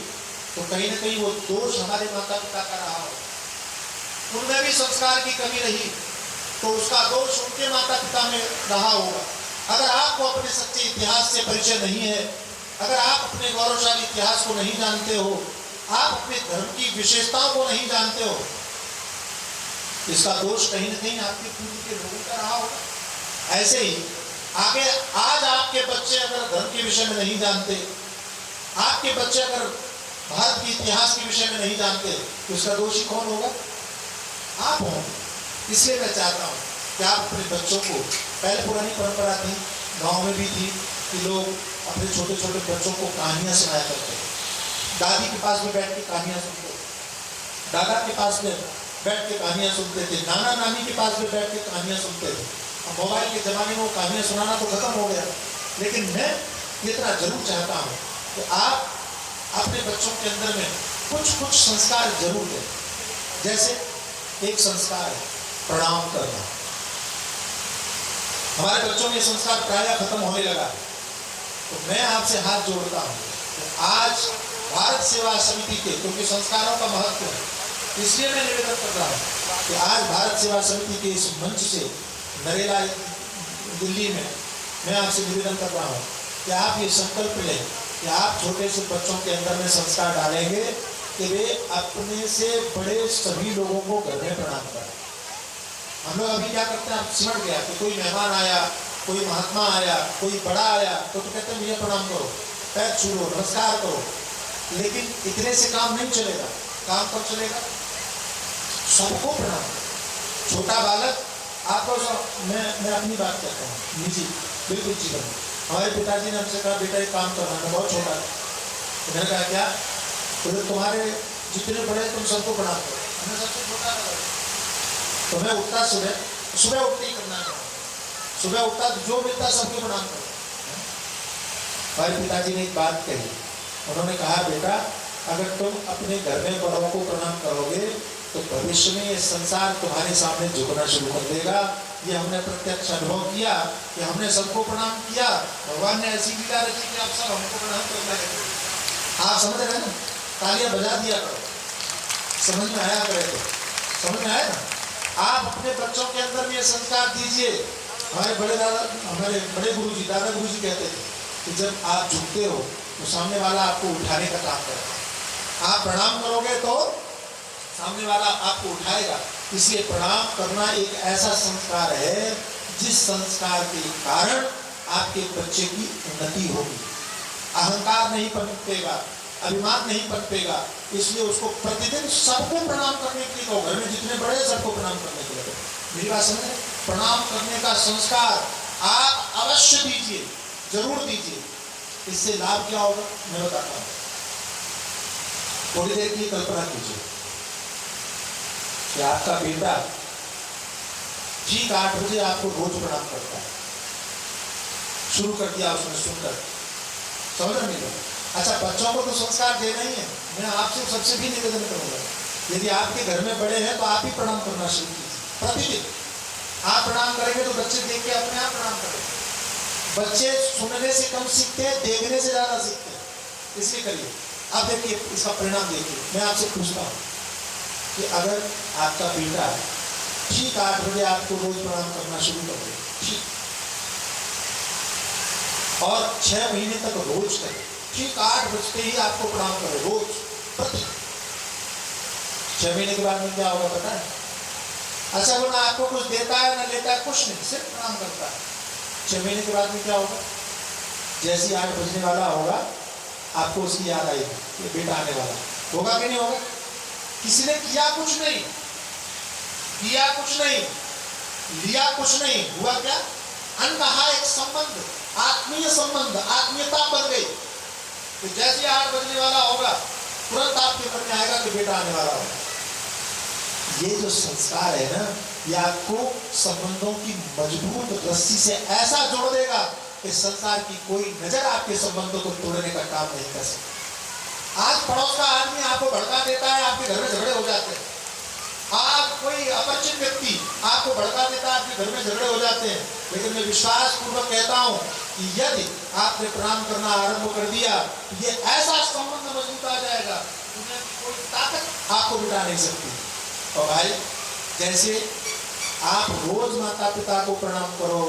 तो कहीं ना कहीं वो दोष हमारे माता पिता का रहा हो। उनमें भी संस्कार की कमी रही तो उसका दोष उनके माता पिता में रहा होगा। अगर आपको अपने सच्चे इतिहास से परिचय नहीं है, अगर आप अपने गौरवशाली इतिहास को नहीं जानते हो, आप अपने धर्म की विशेषताओं को नहीं जानते हो, इसका दोष कहीं ना कहीं आपके पूर्व के लोगों का रहा होगा। ऐसे ही आगे आज आपके बच्चे अगर धर्म के विषय में नहीं जानते, आपके बच्चे अगर भारत के इतिहास के विषय में नहीं जानते तो इसका दोषी कौन होगा? आप होंगे। इसलिए मैं चाहता हूँ कि आप अपने बच्चों को, पहले पुरानी परंपरा थी, गाँव में भी थी कि लोग अपने छोटे छोटे बच्चों को कहानियाँ सुनाया करते थे। दादी के पास में बैठ के कहानियाँ सुनते थे, दादा के पास में बैठ के कहानियाँ सुनते थे, नाना नानी के पास में बैठ के कहानियाँ सुनते थे। अब मोबाइल के ज़माने में वो कहानियाँ सुनाना तो खत्म हो गया। लेकिन मैं इतना जरूर चाहता हूँ कि आप अपने बच्चों के अंदर में कुछ कुछ संस्कार जरूर दें। जैसे एक संस्कार है प्रणाम करना। हमारे बच्चों में संस्कार प्रायः खत्म होने लगा। तो मैं आपसे हाथ जोड़ता हूँ तो आज भारत सेवा समिति के, क्योंकि संस्कारों का महत्व है, इसलिए मैं निवेदन कर रहा हूँ कि आज भारत सेवा समिति के इस मंच से नरेला दिल्ली में मैं आपसे निवेदन कर रहा हूँ कि आप ये संकल्प लें कि आप छोटे से बच्चों के अंदर में संस्कार डालेंगे कि वे अपने से बड़े सभी लोगों को घर में प्रणाम करें। हम लोग अभी क्या करते हैं, आप सिमट गया कि कोई मेहमान आया, कोई महात्मा आया, कोई बड़ा आया तो कहते हैं मुझे प्रणाम करो, पैर छूलो, नमस्कार करो। लेकिन इतने से काम नहीं चलेगा। काम कब चलेगा? सबको प्रणाम। छोटा बालक आपको, मैं अपनी बात करता हूँ निजी, बिल्कुल जीवन में हमारे पिताजी ने हमसे कहा बेटा एक काम करना, मैं बहुत छोटा तो मैंने कहा क्या? तो तुम्हारे जितने बड़े तुम सबको प्रणाम करो। मैंने सबसे छोटा था तो मैं उठता सुबह उठते ही करना है, सुबह उठता तो जो मिलता सबको प्रणाम करो। हमारे पिताजी ने एक बात कही, उन्होंने कहा बेटा अगर तुम अपने घर में बड़ों को प्रणाम करोगे तो भविष्य में ये संसार तुम्हारे सामने झुकना शुरू कर देगा। ये हमने प्रत्यक्ष अनुभव किया कि हमने सबको प्रणाम किया, भगवान ने ऐसी लीला रची कि आप सब हमको प्रणाम करना है। आप समझ रहे ना? तालियां बजा दिया करो, समझ में आया करे तो, समझ में आया ना? आप अपने बच्चों के अंदर ये संस्कार दीजिए। हमारे बड़े गुरुजी, दादा गुरुजी कहते थे कि जब आप झुकते हो तो सामने वाला आपको उठाने का काम करता है। आप प्रणाम करोगे तो सामने वाला आपको उठाएगा। इसलिए प्रणाम करना एक ऐसा संस्कार है जिस संस्कार के कारण आपके बच्चे की उन्नति होगी। अहंकार नहीं पनपेगा, अभिमान नहीं पनपेगा। इसलिए उसको प्रतिदिन सबको प्रणाम करने के लिए कहो, घर में जितने बड़े सबको प्रणाम करने के लिए। मेरी बात समझ? प्रणाम करने का संस्कार आप अवश्य दीजिए, जरूर दीजिए। इससे लाभ क्या होगा मैं बताता हूँ। थोड़ी देर की कल्पना कीजिए कि आपका बेटा ठीक 8 बजे आपको रोज प्रणाम करता है। शुरू कर दिया उसने सुनकर, समझ नहीं लो। अच्छा, बच्चों को तो संस्कार देना ही है। मैं आपसे सबसे भी निवेदन करूंगा, यदि आपके घर में बड़े हैं तो आप ही प्रणाम करना शुरू कीजिए। प्रतिदिन आप प्रणाम करेंगे तो बच्चे देख के अपने आप प्रणाम करेंगे। बच्चे सुनने से कम सीखते हैं, देखने से ज्यादा सीखते हैं, इसलिए करिए। अब देखिए इसका परिणाम देखिए। मैं आपसे पूछता हूँ कि अगर आपका बेटा ठीक 8 बजे आपको रोज प्रणाम करना शुरू कर दे, ठीक, और 6 महीने तक रोज करे, ठीक 8 बजते ही आपको प्रणाम करे रोज प्रति, 6 महीने के बाद में क्या होगा पता है? अच्छा, वो ना आपको कुछ देता है ना लेता है, कुछ नहीं, सिर्फ प्रणाम करता है। 6 महीने के बाद में क्या होगा? जैसे 8 बजने वाला होगा आपको उसकी याद आएगी कि बेटा आने वाला होगा कि नहीं होगा? किसी ने किया कुछ नहीं, किया कुछ नहीं, लिया कुछ नहीं, हुआ क्या? अनकहा एक संबंध, आत्मीय संबंध, आत्मीयता बन गई। तो जैसे 8 बजने वाला होगा तुरंत आपके मन में आएगा कि बेटा आने वाला होगा। ये जो संस्कार है ना, ये आपको संबंधों की मजबूत रस्सी से ऐसा जोड़ देगा कि संसार की कोई नजर आपके संबंधों को तोड़ने का काम नहीं कर सकती। आज पड़ोस का आदमी आपको भड़का देता है, आपके घर में झगड़े हो जाते हैं। आज कोई अपरिचित व्यक्ति आपको भड़का देता है, आपके घर में झगड़े हो जाते हैं। लेकिन मैं विश्वास पूर्वक कहता हूं कि यदि आपने प्रणाम करना आरंभ कर दिया तो ये ऐसा संबंध मजबूत आ जाएगा, दुनिया की कोई ताकत आपको मिटा नहीं सकती। और भाई, जैसे आप रोज माता पिता को प्रणाम करो,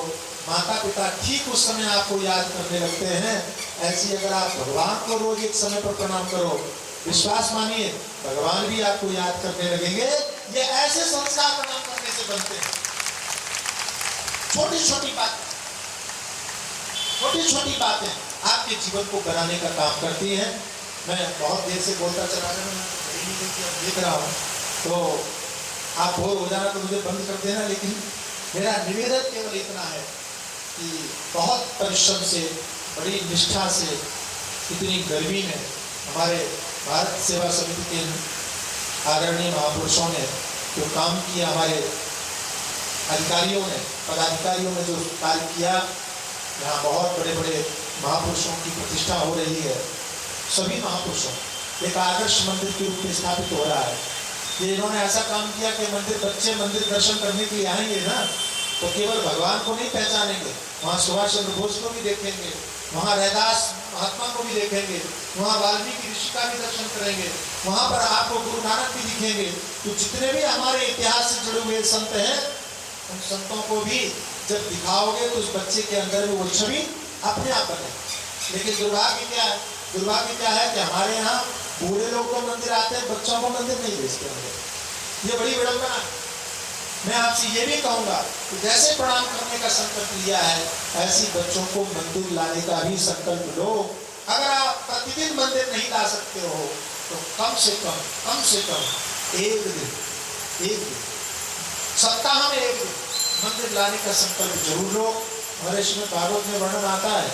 माता पिता ठीक उस समय आपको याद करने लगते हैं, ऐसी अगर आप भगवान को रोज एक समय पर प्रणाम करो, विश्वास मानिए भगवान भी आपको याद करने लगेंगे। ये ऐसे संस्कार प्रणाम करने से बनते हैं। छोटी छोटी बातें, छोटी छोटी बातें आपके जीवन को बनाने का काम करती हैं। मैं बहुत देर से बोलता चला रहा हूँ, देख रहा हूँ, तो आप बोर हो जाना तो मुझे बंद कर देना। लेकिन मेरा निवेदन केवल इतना है कि बहुत परिश्रम से, बड़ी निष्ठा से, इतनी गर्मी में हमारे भारत सेवा समिति के आदरणीय महापुरुषों ने जो काम किया, हमारे अधिकारियों ने, पदाधिकारियों ने जो कार्य किया, यहाँ बहुत बड़े बड़े महापुरुषों की प्रतिष्ठा हो रही है। सभी महापुरुषों एक आदर्श मंदिर के रूप में स्थापित हो रहा है। ये इन्होंने ऐसा काम किया कि बच्चे मंदिर दर्शन करने के लिए आएंगे ना, तो केवल भगवान को नहीं पहचानेंगे, वहाँ सुभाष चंद्र बोस को भी देखेंगे, वहाँ रैदास महात्मा को भी देखेंगे, वहाँ वाल्मीकि ऋषि का भी दर्शन करेंगे, वहाँ पर आपको गुरु नानक भी दिखेंगे। तो जितने भी हमारे इतिहास से जुड़े हुए संत हैं, उन संतों को भी जब दिखाओगे तो उस बच्चे के अंदर में वो छवि अपने आप बने। लेकिन दुर्भाग्य क्या है? दुर्भाग्य क्या है कि हमारे यहाँ बूढ़े लोग तो मंदिर आते हैं, बच्चों को मंदिर नहीं भेजते हैं। ये बड़ी विडंबना है। मैं आपसे ये भी कहूँगा कि जैसे प्रणाम करने का संकल्प लिया है, ऐसी बच्चों को मंदिर लाने का भी संकल्प लो। अगर आप प्रतिदिन मंदिर नहीं ला सकते हो तो कम से कम एक दिन सप्ताह में एक दिन मंदिर लाने का संकल्प जरूर लो। हमारे श्रीमद् भागवत में वर्णन आता है,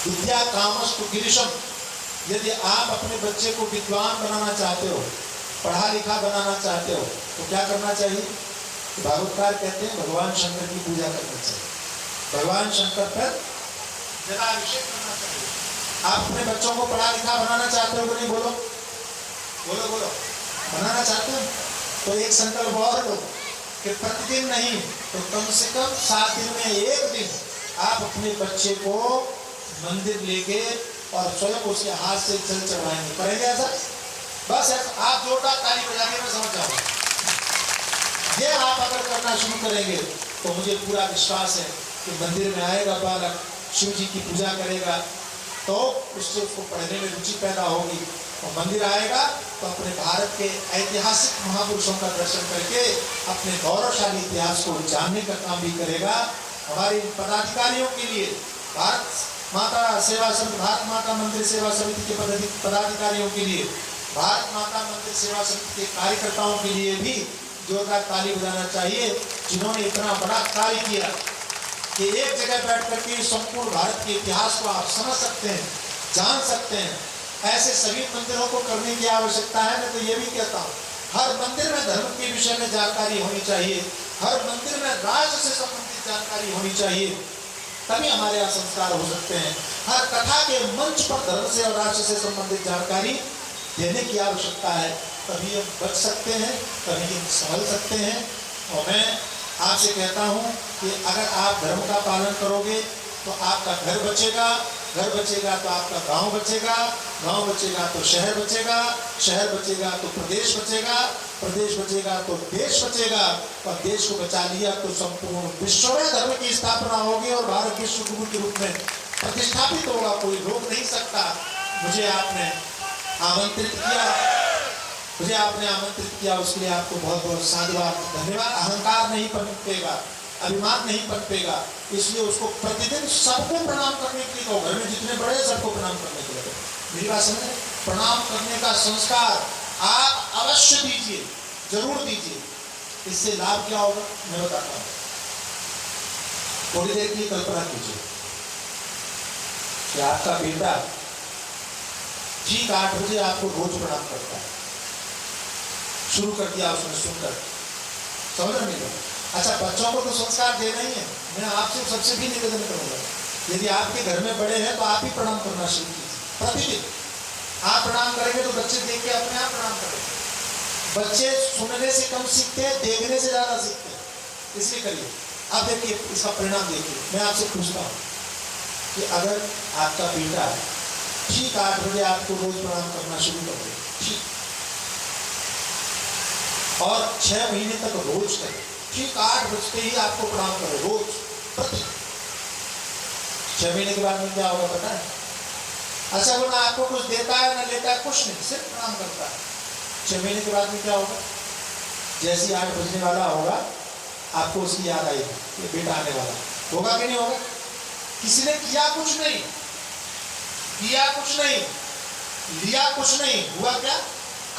विद्या कामस्तु गिरीशम। यदि आप अपने बच्चे को विद्वान बनाना चाहते हो, पढ़ा लिखा बनाना चाहते हो, तो क्या करना चाहिए? भागवतकार कहते हैं भगवान शंकर की पूजा करनी चाहिए, भगवान शंकर पर जलाभिषेक करना चाहिए। आप अपने बच्चों को पढ़ा लिखा बनाना चाहते हो कि नहीं? बोलो बोलो बोलो, बनाना चाहते हो तो एक संकल्प और लो कि प्रतिदिन नहीं तो कम से कम 7 दिन में एक दिन आप अपने बच्चे को मंदिर लेके और स्वयं उसके हाथ से जल चढ़ाएंगे। करेंगे ऐसा? बस ऐसा आप जोरदार ताली बजा के मैं समझ जाऊंगा। ये आप अगर करना शुरू करेंगे तो मुझे पूरा विश्वास है कि मंदिर में आएगा बालक, शिव जी की पूजा करेगा, तो उससे उसको पढ़ने में रुचि पैदा होगी, और मंदिर आएगा तो अपने भारत के ऐतिहासिक महापुरुषों का दर्शन करके अपने गौरवशाली इतिहास को जानने का काम भी करेगा। हमारे पदाधिकारियों के लिए, भारत माता सेवा समिति, भारत माता मंदिर सेवा समिति के पदाधिकारियों के लिए, भारत माता मंदिर सेवा समिति के कार्यकर्ताओं के लिए भी जोरदार ताली बजाना चाहिए, जिन्होंने इतना बड़ा कार्य किया कि एक जगह बैठ करके संपूर्ण भारत के इतिहास को आप समझ सकते हैं, जान सकते हैं। ऐसे सभी मंदिरों को करने की आवश्यकता है। मैं तो ये भी कहता हूँ, हर मंदिर में धर्म के विषय में जानकारी होनी चाहिए, हर मंदिर में राष्ट्र से संबंधित जानकारी होनी चाहिए, तभी हमारे यहाँ संस्कार हो सकते हैं। हर कथा के मंच पर धर्म से और राष्ट्र से संबंधित जानकारी देने की आवश्यकता है, तभी हम बच सकते हैं, तभी हम संभल सकते हैं। और मैं आपसे कहता हूँ कि अगर आप धर्म का पालन करोगे तो आपका घर बचेगा, घर बचेगा तो आपका गांव बचेगा, गांव बचेगा तो शहर बचेगा, शहर बचेगा तो प्रदेश बचेगा, प्रदेश बचेगा तो देश बचेगा, और देश को बचा लिया तो संपूर्ण विश्व में धर्म की स्थापना होगी और भारत विश्व गुरु के रूप में प्रतिष्ठापित होगा। कोई रोक नहीं सकता। मुझे आपने आमंत्रित किया, मुझे आपने आमंत्रित किया, उसके लिए आपको बहुत बहुत साधुवाद, धन्यवाद। अहंकार नहीं पनपेगा, अभिमान नहीं पनपेगा, इसलिए उसको प्रतिदिन सबको प्रणाम करने के लिए कहो। घर में जितने बड़े हैं सबको प्रणाम करने के लिए। मेरी बात समझ? प्रणाम करने का संस्कार आप अवश्य दीजिए, जरूर दीजिए। इससे लाभ क्या होगा मैं बताता हूँ। थोड़ी देर की कल्पना कीजिए कि आपका बेटा ठीक 8 बजे आपको रोज प्रणाम करता है, शुरू कर दिया उसने सुनकर, समझ रहे हैं? अच्छा, बच्चों को तो संस्कार देना ही है। मैं आपसे सबसे भी निवेदन करूंगा, यदि आपके घर में बड़े हैं तो आप ही प्रणाम करना शुरू कीजिए। प्रतिदिन आप प्रणाम करेंगे तो बच्चे देख के अपने आप प्रणाम करेंगे। बच्चे सुनने से कम सीखते हैं, देखने से ज्यादा सीखते हैं, इसलिए करिए। अब देखिए इसका परिणाम देखिए। मैं आपसे पूछता हूँ कि अगर आपका बेटा ठीक 8 बजे आपको रोज प्रणाम करना शुरू कर दे, ठीक, और 6 महीने तक रोज करे, ठीक 8 बजते ही आपको प्रणाम करे रोज, प्रति 6 महीने के बाद में क्या होगा पता है? अच्छा, वो ना आपको कुछ देता है ना लेता है, कुछ नहीं, सिर्फ प्रणाम करता है। 6 महीने के बाद में क्या होगा? जैसे ही 8 बजने वाला होगा आपको उसकी याद आएगी कि बेटा आने वाला होगा कि नहीं होगा? किसी ने किया कुछ नहीं, किया कुछ नहीं, लिया कुछ नहीं, हुआ क्या?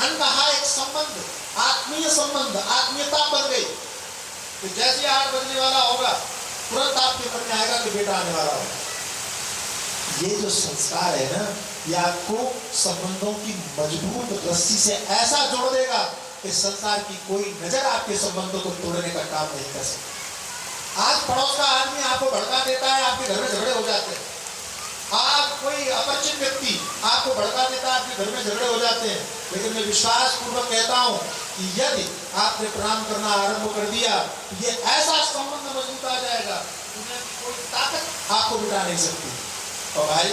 अनकहा एक संबंध, आत्मीय संबंध, आत्मीयता बन गई। तो जैसे 8 बजने वाला होगा तुरंत आपके मन में आएगा कि बेटा आने वाला होगा। ये जो संस्कार है ना, ये आपको संबंधों की मजबूत रस्सी से ऐसा जोड़ देगा कि संसार की कोई नजर आपके संबंधों को तोड़ने का काम नहीं कर सकती। आज पड़ोस का आदमी आपको भड़का देता है, आपके घर में झगड़े हो जाते हैं। आज कोई अपरिचित व्यक्ति आपको भड़का देता है, आपके घर में झगड़े हो जाते हैं। लेकिन मैं विश्वास पूर्वक कहता हूं कि यदि आपने प्रणाम करना आरंभ कर दिया तो ये ऐसा संबंध मजबूत आ जाएगा, दुनिया की कोई ताकत आपको मिटा नहीं सकती। और भाई,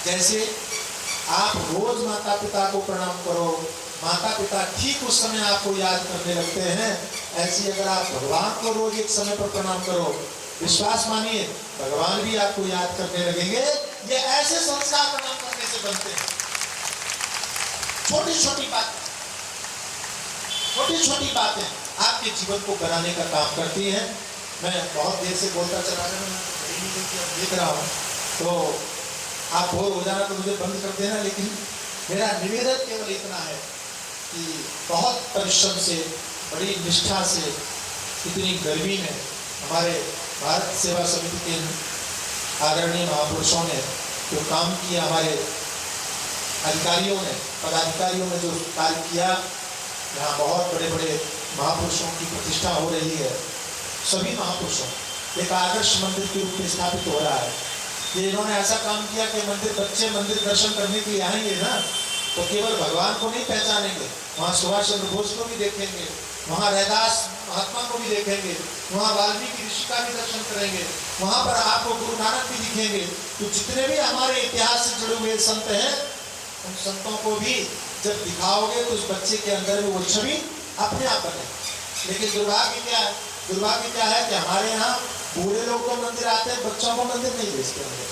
जैसे आप रोज माता पिता को प्रणाम करो, माता पिता ठीक उस समय आपको याद करने लगते हैं, ऐसी अगर आप भगवान को रोज एक समय पर प्रणाम करो, विश्वास मानिए भगवान भी आपको याद करने लगेंगे। ये ऐसे संस्कार प्रणाम करने से बनते हैं। छोटी छोटी बातें, छोटी छोटी बातें आपके जीवन को बनाने का काम करती हैं। मैं बहुत देर से बोलता चला रहा हूँ, देख रहा हूँ, तो आप बोर हो जाना तो मुझे बंद कर देना। लेकिन मेरा निवेदन केवल इतना है कि बहुत परिश्रम से, बड़ी निष्ठा से, इतनी गर्मी में हमारे भारत सेवा समिति के आदरणीय महापुरुषों ने जो काम किया, हमारे अधिकारियों ने, पदाधिकारियों ने जो कार्य किया, यहाँ बहुत बड़े बड़े महापुरुषों की प्रतिष्ठा हो रही है। सभी महापुरुषों एक आदर्श मंदिर के रूप में स्थापित हो रहा है। ये इन्होंने ऐसा काम किया कि बच्चे मंदिर दर्शन करने के लिए आएंगे ना, तो केवल भगवान को नहीं पहचानेंगे, वहाँ सुभाष चंद्र बोस को भी देखेंगे, वहाँ रैदास महात्मा को भी देखेंगे, वहाँ वाल्मीकि ऋषि का भी दर्शन करेंगे, वहाँ पर आपको गुरु नानक भी दिखेंगे। तो जितने भी हमारे इतिहास से जुड़े हुए संत हैं, उन संतों को भी जब दिखाओगे तो उस बच्चे के अंदर में वो छवि अपने आप बने। लेकिन दुर्भाग्य क्या है? दुर्भाग्य क्या है कि हमारे यहाँ बूढ़े लोग तो मंदिर आते हैं, बच्चों को मंदिर नहीं भेजते होंगे।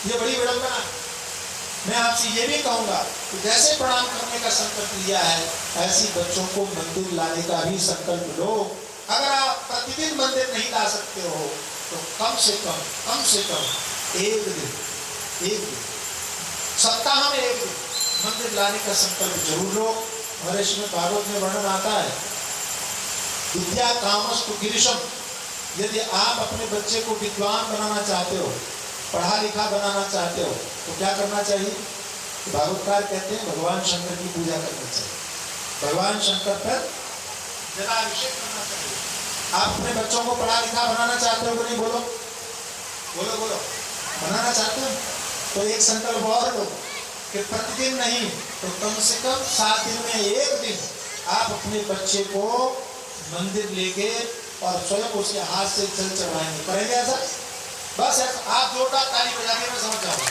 ये बड़ी विडंबना है। मैं आपसे ये भी कहूँगा कि जैसे प्रणाम करने का संकल्प लिया है, ऐसी बच्चों को मंदिर लाने का भी संकल्प लो। अगर आप प्रतिदिन मंदिर नहीं ला सकते हो तो कम से कम एक दिन सप्ताह में एक दिन मंदिर लाने का संकल्प जरूर लो। हमारे श्रीमद् भागवत में वर्णन आता है, विद्या कामस्तु गिरीशम। यदि आप अपने बच्चे को विद्वान बनाना चाहते हो, पढ़ा लिखा बनाना चाहते हो, तो क्या करना चाहिए? भागवतकार कहते हैं भगवान शंकर की पूजा करनी चाहिए, भगवान शंकर पर जलाभिषेक करना चाहिए। आप अपने बच्चों को पढ़ा लिखा बनाना चाहते हो कि नहीं? बोलो। बोलो बोलो, बनाना चाहते हो तो एक संकल्प और लो कि प्रतिदिन नहीं तो कम से कम 7 दिन में एक दिन आप अपने बच्चे को मंदिर लेके और स्वयं उसके हाथ से जल चढ़ाएंगे। करेंगे ऐसा? बस आप जोरदार ताली बजा के मैं समझ जाऊंगा।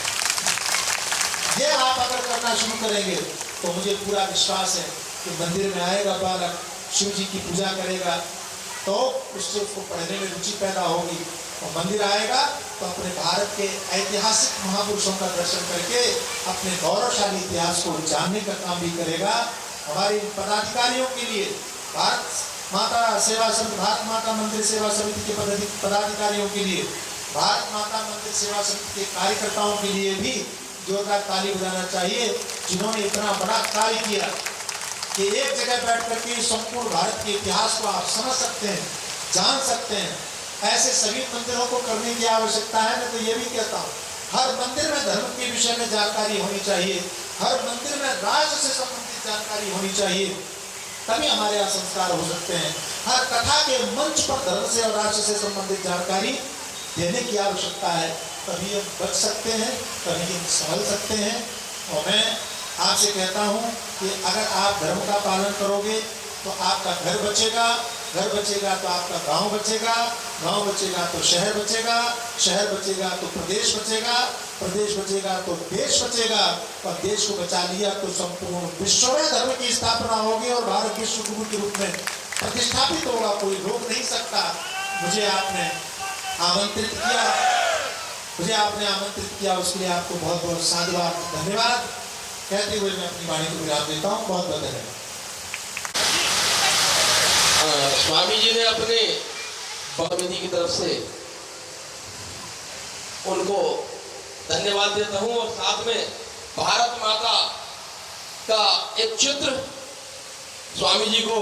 ये आप अगर करना शुरू करेंगे तो मुझे पूरा विश्वास है कि मंदिर में आएगा बालक, शिव जी की पूजा करेगा तो उससे उसको पढ़ने में रुचि पैदा होगी, और मंदिर आएगा तो अपने भारत के ऐतिहासिक महापुरुषों का दर्शन करके अपने गौरवशाली इतिहास को जानने का काम भी करेगा। हमारे पदाधिकारियों के लिए भारत माता सेवा समिति, भारत माता मंदिर सेवा समिति के पदाधिकारियों के लिए, भारत माता मंदिर सेवा समिति के कार्यकर्ताओं के लिए भी जोरदार ताली बजाना चाहिए, जिन्होंने इतना बड़ा कार्य किया कि एक जगह बैठ करके संपूर्ण भारत के इतिहास को आप समझ सकते हैं, जान सकते हैं। ऐसे सभी मंदिरों को करने की आवश्यकता है। मैं तो ये भी कहता हूँ हर मंदिर में धर्म के विषय में जानकारी होनी चाहिए, हर मंदिर में राष्ट्र से संबंधित जानकारी होनी चाहिए, तभी हमारे यहाँ संस्कार हो सकते हैं। हर कथा के मंच पर धर्म से और राष्ट्र से संबंधित जानकारी देने की आवश्यकता है, तभी हम बच सकते हैं, तभी हम संभल सकते हैं। और मैं आपसे कहता हूँ कि अगर आप धर्म का पालन करोगे तो आपका घर बचेगा, घर बचेगा तो आपका गांव बचेगा, गांव बचेगा तो शहर बचेगा, शहर बचेगा तो प्रदेश बचेगा, प्रदेश बचेगा तो देश बचेगा, और देश को बचा लिया तो संपूर्ण विश्व में धर्म की स्थापना होगी और भारत विश्व गुरु के रूप में प्रतिष्ठापित होगा। कोई रोक नहीं सकता। मुझे आपने आमंत्रित किया, उसके लिए आपको बहुत बहुत साधुवाद, धन्यवाद कहते हुए मैं अपनी वाणी को विराम देता हूँ। बहुत बहुत धन्यवाद। स्वामी जी ने अपने समिति की तरफ से उनको धन्यवाद देता हूं, और साथ में भारत माता का एक चित्र स्वामी जी को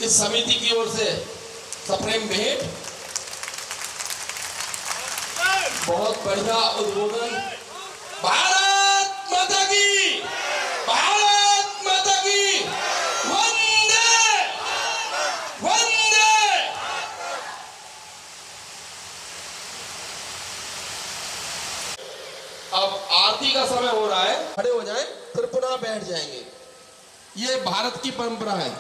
इस समिति की ओर से सप्रेम भेंट। बहुत बढ़िया उद्बोधन। भारत माता की, भारत माता की वंदे वंदे। अब आरती का समय हो रहा है, खड़े हो जाएं, फिर पुनः बैठ जाएंगे। ये भारत की परंपरा है।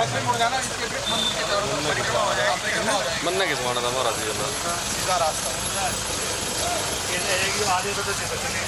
ऐसे मुड़ जाना, इसके मंदिर की तरफ परिक्रमा हो जाएगी। मन्ना किस माना था महाराज जी का सीधा रास्ता आगे तो चले।